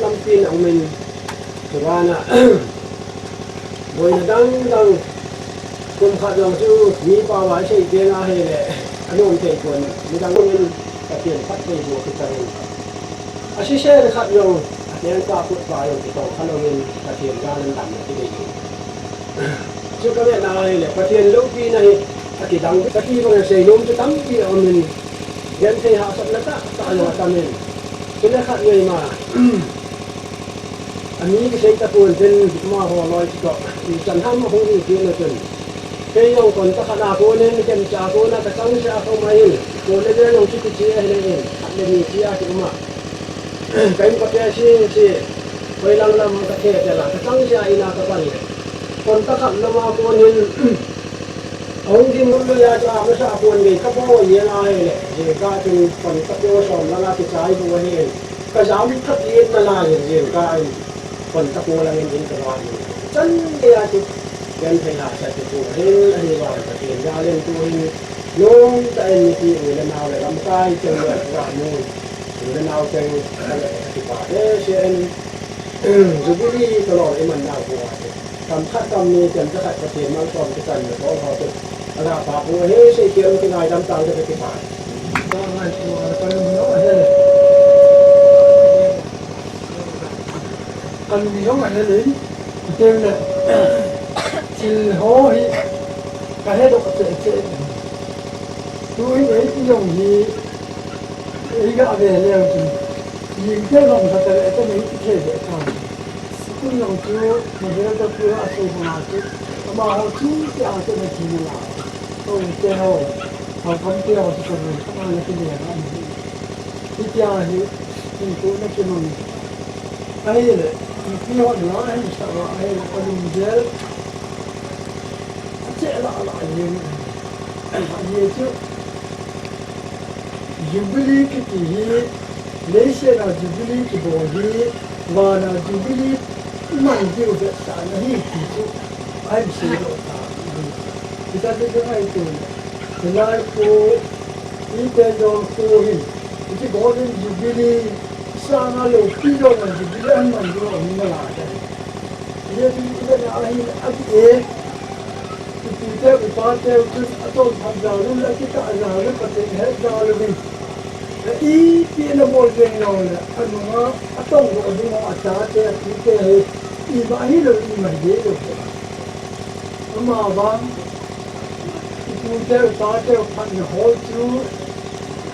làm tiền ông mình thì ba nè rồi đang cùng khát lòng chứ mi bao vải xây tiền ai này anh ông thầy quần mình đang muốn cái tiền phát về của cái thằng à xí xe là khát lòng nên cả phụ vải rồi thì tổ khát lòng mình cái tiền ra lên đằng cái gì chứ các bạn nào này cái tiền lúc kia này cái đằng cái kia còn xây luôn cho tắm kia ông mình hiện thì họ sắp lát ta là ta mình cho nên khác người mà anh ấy cái xây ta buồn trên mà họ nói cho thì chẳng ham mà không gì kia là chừng cái ông còn ta khá cô nên kiểm tra cô là cái sáng sẽ không may cô nên cái ông chỉ chia hay này anh nên chia thì mà cái cái chia quay lăng làm cái kia là cái sáng sẽ ina cái này còn ta khá là mà cô nên ông thì muốn bây giờ cho ông sẽ buồn vì các bố gì ai này thì các thì còn các bố sống là cái trái của anh cái giáo thất liên là gì cái còn các bố là những cái đó chân bây giờ thì dân thầy hạ sẽ thì của hết anh vào cái tiền ra lên tôi luôn tại thì người nào lại làm cái chân lại vào môi người nào chân lại thì quả thế sẽ Jubileeตลอดไอ้มันน่ากลัวทำคัดทำมีจนจะขัดกระเทียมมันก่อนจะกันเพราะเขาจะราคาพวกเฮ้ยใช่เกี่ยวกับนายดำตาจะไปติดตายก็ง่ายตัวก็มันน้อยเลยกันมีน้อยเลยเจ้าเนี่ยชิลโห่ยการให้ดอกเจ๊เจ๊ตัวเองที่ยงยีอีกอะไรเนี่ยจริงยิงเจ้าลงสัตว์อะไรตัวนี้เจ๊เจ๊ทำคุณลงจูมันจะต้องพูดอะไรมาจูมาเอาจูที่อาจจะไม่จริงละตัวเจ้าเขาทำเจ้าที่คนนึงเขามาแล้วที่เนี่ยนะที่เจ้าที่ตัวนักจุนไอ้เนี่ยที่หัวหน้าไอ้สาวไอ้คนนึงเจ้าเจ้าละอะไรเนี่ยไอ้เนี่ยจูJubilee की चीज़ लेसे ना Jubilee की बोली वाना Jubilee मंदिर उधर साना ही चीज़ों आई बिसेरो था इधर देखो आई तो लाइफ को P.Taijol को ही इसे गोल्डन Jubilee साना लोग किलो ना Jubilee हम मंदिर हमने लाया ये भी इधर आई अब ये P.Taijol विपाते उस अतों हम जाने लगे तो अनार पते हैं जाने मेंอีที่เราบอกเรื่องเราเนี่ยอันว่าต้องบอกดูว่าอาจารย์จะคิดเองอีมาให้เราอีมาเยอะเลยมาบ้างคุณเจ้าตาเจ้าพันหัวจู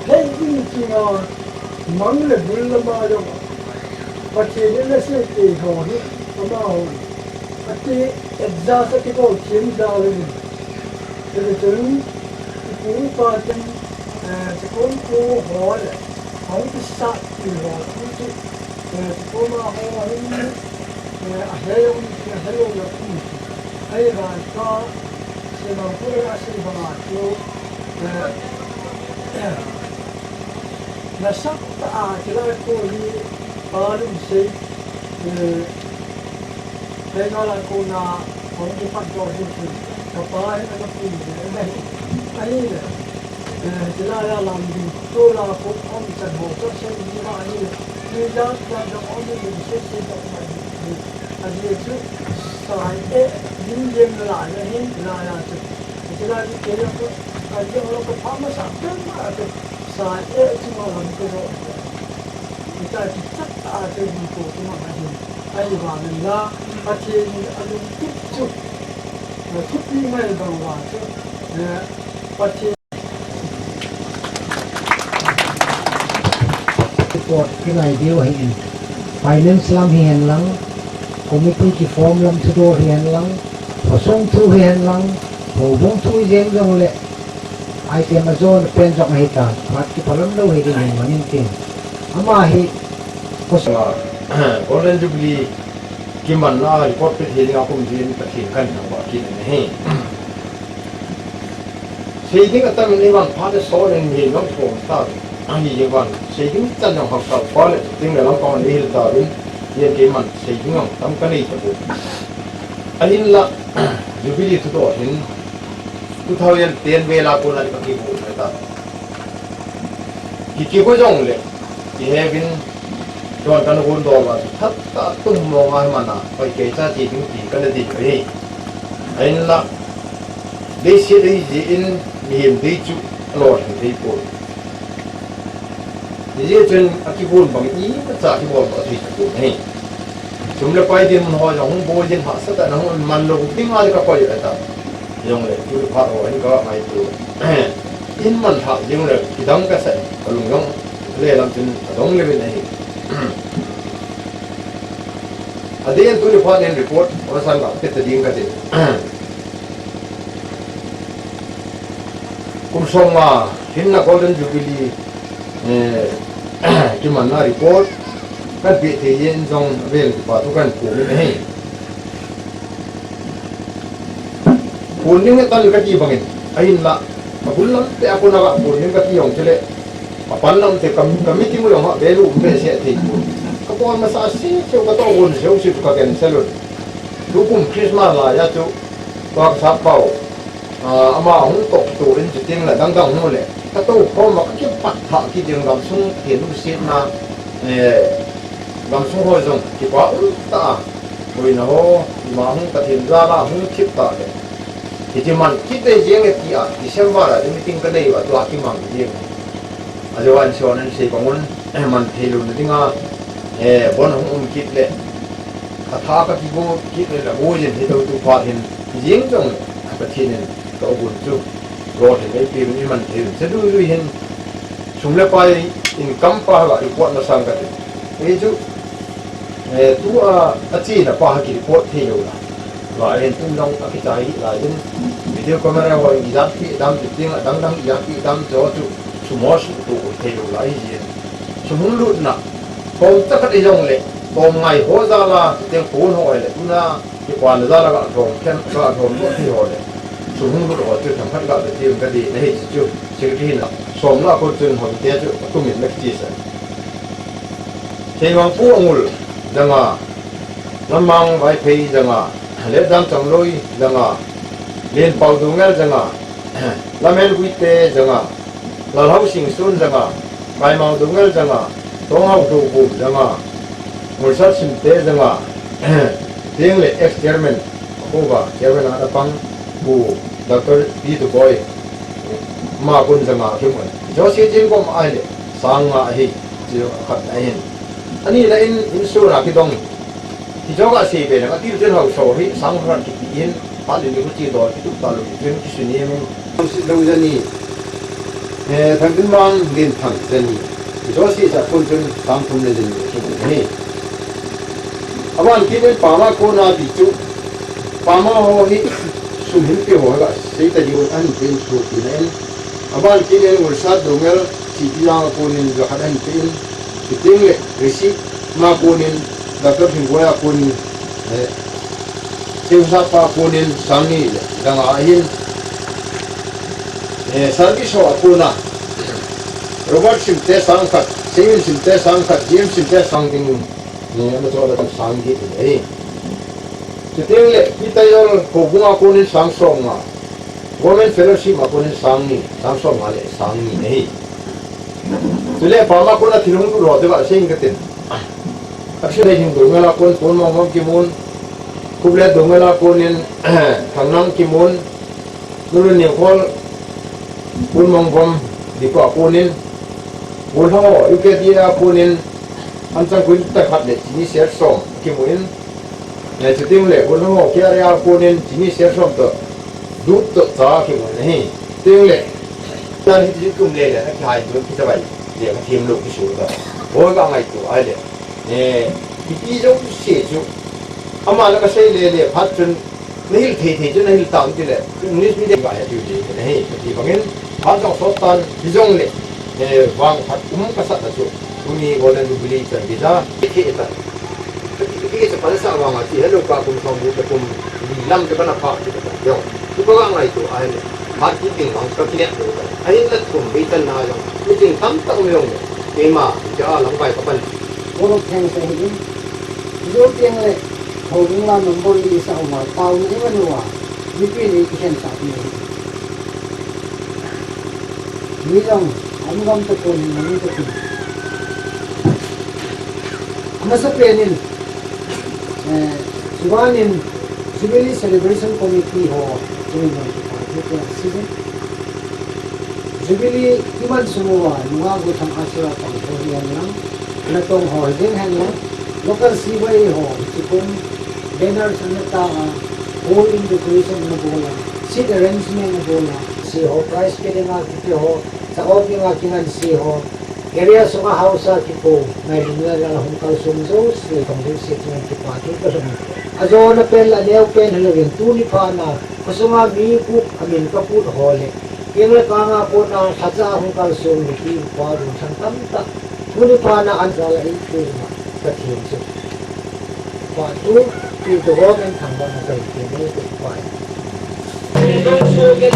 เฮ้ยจริงๆอ่ะมังเลยบุลมาจังปัจจัยเนี่ยเสียที่หัวนี่มาปัจจัยเอ็ดจ้าสักที่เขาเขียนดาวเลยแต่จนคุณป้าจังจะคนกูหัวเลยเขาจะสัตว์อยู่หัวทุกทีจะคนมาหัวนี่ hello hello na ai ga ka se ma ko ra se ba ma to na sak ta ti la ko ni pa lu se na la ko na ko ni pa do ni ka pa ai na pu ni ai ne ti la ya lam di to la ko om sa bo to se ni ma ni ni da da om ni se se da ma ni a ni chu sai e din yem la ya hin la ya chu ti la ni ke yo ko a yo ko pa ma sa te ma te sai e chu ma lam ko do ni ta ti ta ta te ni ko ma ma ni ai ba ni la a ti ni a lu ti chu tu pi mai da wa chu pa ti report cái này điều hiện finance làm hiện lắm committee cái form làm thu đồ hiện lắm họ xong thu hiện lắm họ vốn thu riêng rồi lệ item mà zone pen trong hết cả phát cái phần đâu hết thì mình mà nhân tiền ama hết có sao Golden Jubilee cái mình na report cái gì ngọc cũng gì cái gì cần nó bảo cái này xây dựng cái tâm lý văn hóa để số nên gì nó phổ ta anh như vậy xây dựng chân trong học tập có lẽ tiếng là nó còn đi được tới những cái mình xây dựng không tấm cái này cho được anh là Jubilee thu đó hiện thu thâu yên tiền về là cô lại cái vụ này ta cái có giống lệ cái hệ bên chọn cái nguồn đó là thắt ta tung mong ai mà na phải kể ra chỉ những cái này thì cái anh là để xây dựng gì in miền tây chú lọt thì phố 이제 전 아기 본 방이 자 기본 어떻게 해 좀le quay tiền mình hỏi giống bố dân họ sẽ tại nó mình lục tiếng ai cả quay lại ta dùng để chú được phát rồi có ngày từ in mình thạo dùng để cái đóng cái sợi có lùng giống để làm chân đóng lên bên này ở đây tôi được phát đến report ở sang bảo cái tiền cái gì cũng xong mà hiện là Golden Jubilee cái mình là report các vị thể hiện trong về và tôi cần của mình này của những cái tal cái gì bằng anh là mà cũng lắm thì aku nak của những cái gì ông chuleh apa nam thì kami timu yang họ về luôn về sẽ thì các con mà sao xí cho cái tao buồn xíu xíu cái cái xe luôn lúc cùng Christmas là ya chú và sắp bảo mà ông tộc tổ đến chỉ tiếng là đăng đăng thôi lệ cái tàu có mà cái bắt thằng cái đường làm sung hiện lúc xí mà làm sung hồi rồi thì quá ta rồi nó mà không có tiền ra là không tiếp ta đấy thì chỉ mình chỉ để riêng cái kia thì xem vào là những cái này và đoạt cái mảng riêng à rồi anh cho nên sẽ có muốn mình thì luôn tiếng bọn không ôm kít lệ thà cái bố kít lệ là bố gì thì tôi phát hiện riêng trong cái thiên này có buồn chung rồi thì mấy phim như mình thì sẽ đuôi hiện chúng lấy quay in cắm pa gọi report nó sang cái ví dụ tu chỉ là pa cái report thì rồi là hiện tu đông cái trái là những video camera hoặc giám thị đam chụp tiếng là đăng giám thị đam cho chúng mua số tụ thì rồi là gì chúng muốn lụt nè còn tất cả cái dòng lệ còn ngày hóa ra là tiếng phun hỏi lệ chúng ta cái quan ra là gạo thùng khen gạo thùng thì hỏi lệ chúng không có được thằng phát gạo để tìm cái gì này chưa chưa cái nào sống là câu chuyện hỏi thế chứ tôi mình lấy gì vậy thì mà phú ông rằng à năm mang vài phi rằng à lễ giang trồng lôi rằng à liên bảo đúng nghe rằng à làm em Guite rằng à là hậu sinh xuân rằng à bài màu đúng nghe rằng à tổng học đồ bùn rằng à một sát sinh tế rằng à tiếng lệ ex chairman khu và chairman là băng bu Dr. P.Taijol mà quân rằng à khi mà cho sĩ chính có ai lệ sang mà hi chỉ khát ai hin anh ấy là in số là cái đông thì cho cái gì về là cái tiêu chuẩn học số hi sang khát cái in phát triển cái chỉ đó cái tụt talo cái suy nghĩ mình không sự lâu dần đi thằng tin mang liên thằng dần đi cho sĩ sẽ quân chân sang thùng lên dần đi cái này aban kini pama ko na bichu pama ho hi sumhin pe ho ga sei ta diun an tin su tin aban kini ngul sa dongel chi yang ko nin ga hadan tin ting le resi ma ko nin da ka phin goya ko nin tiêu sapa kunin sangi danga ahin service ho apuna robot simte sangkat chengin simte sangkat game simte sangting ne ama chola kan sangi ei chiting le P.Taijol kobunga kunin sangsonga government fellowship akunin sangi sangsonga le sangi ei tule pama kuna thilung du ro de ba sing katin actually hing du ngala kun pon mom kimun kuble du ngala kunin thangnang kimun nulu ni hol pun mong bom di ko kunin pun ho uke dia kunin antang kun ta khat le ni ser som kimuin ne chiting le pun ho kya ya kunin ni ser som to du to ta kimun nei ting le nan hi kum le le khai du ki ta bai le ka thim lu ki su da ho ga ngai tu ai le ki jo se ju ama la ka sei le phat chun nihil the chu nihil tang ti le ni mi de ga ya ju ji nei ki bangin phat jong so tan ki jong le wang phat ka sa ta chu uni golden jubilee chan bi da ki ta ki se pa sa wang ti hello ka kum song bu kum lam de bana pha ti ta yo ku ba ngai tu ai le phat ki ting wang ka ki ne ai la kum bi tan na yo mi ting tam ta um yong ke ma ja lang bai ka pan Một thằng sẽ hình dấu tiếng lệ hầu cũng là một môn đi sau mà tao những cái đồ như cái này cái hiện tại này lý do anh không tập trung mình tập trung mà sắp đến nên Jubilee Jubilee celebration committee ho chúng mình phải cái season Jubilee iman semua nunga go thang asira tang thorian lang na tong ho ding han lang local siway ho chikung banner sanata whole in decoration na bola seat arrangement na bola si ho price ke nga kiti ho sa opi nga kingan si ho area sunga house tipo na dinala la hong kalsum zo si tong din si tong tipo ati ko sa azo na pel aneu pen halawin tu ni pa na kusunga mi ku amin ka pu hole yung kanga po na sadya hong kalsum ni ki pa ru san tamta tuni pa na ansala itu na sa team so pa tu ti to go men thang ba na sai ti ni ko pa so get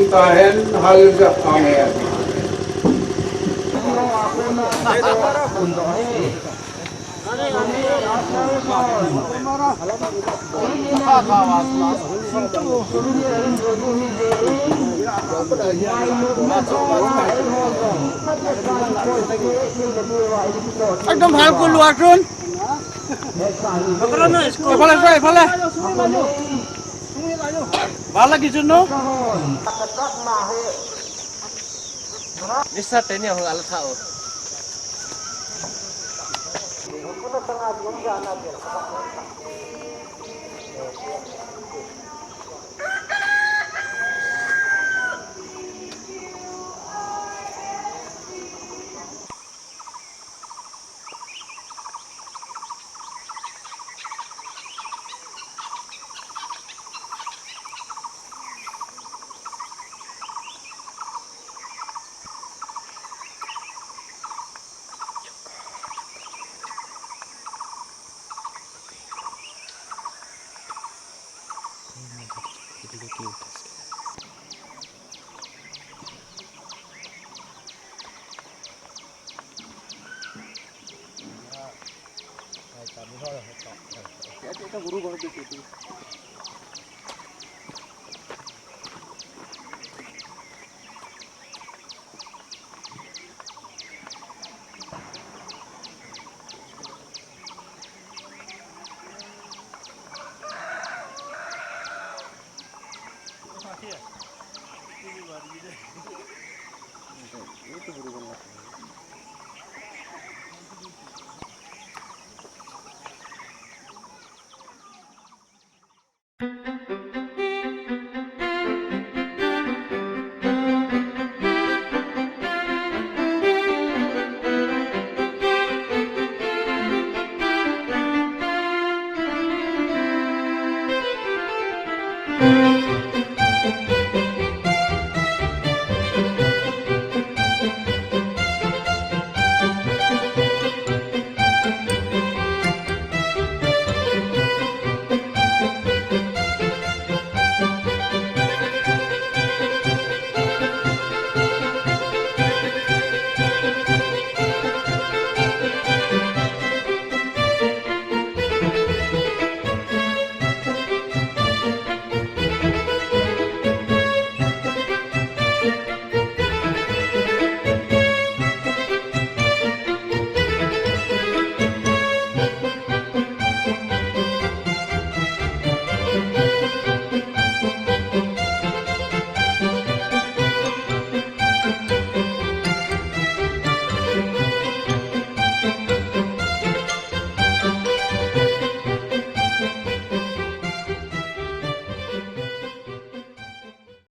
Tahen hal jak angin. একদম ভাল কৰি লোৱাচোন এফালে চোৱা এফালে ভাল লাগিছে ন Bisa tanya orang alat tahu.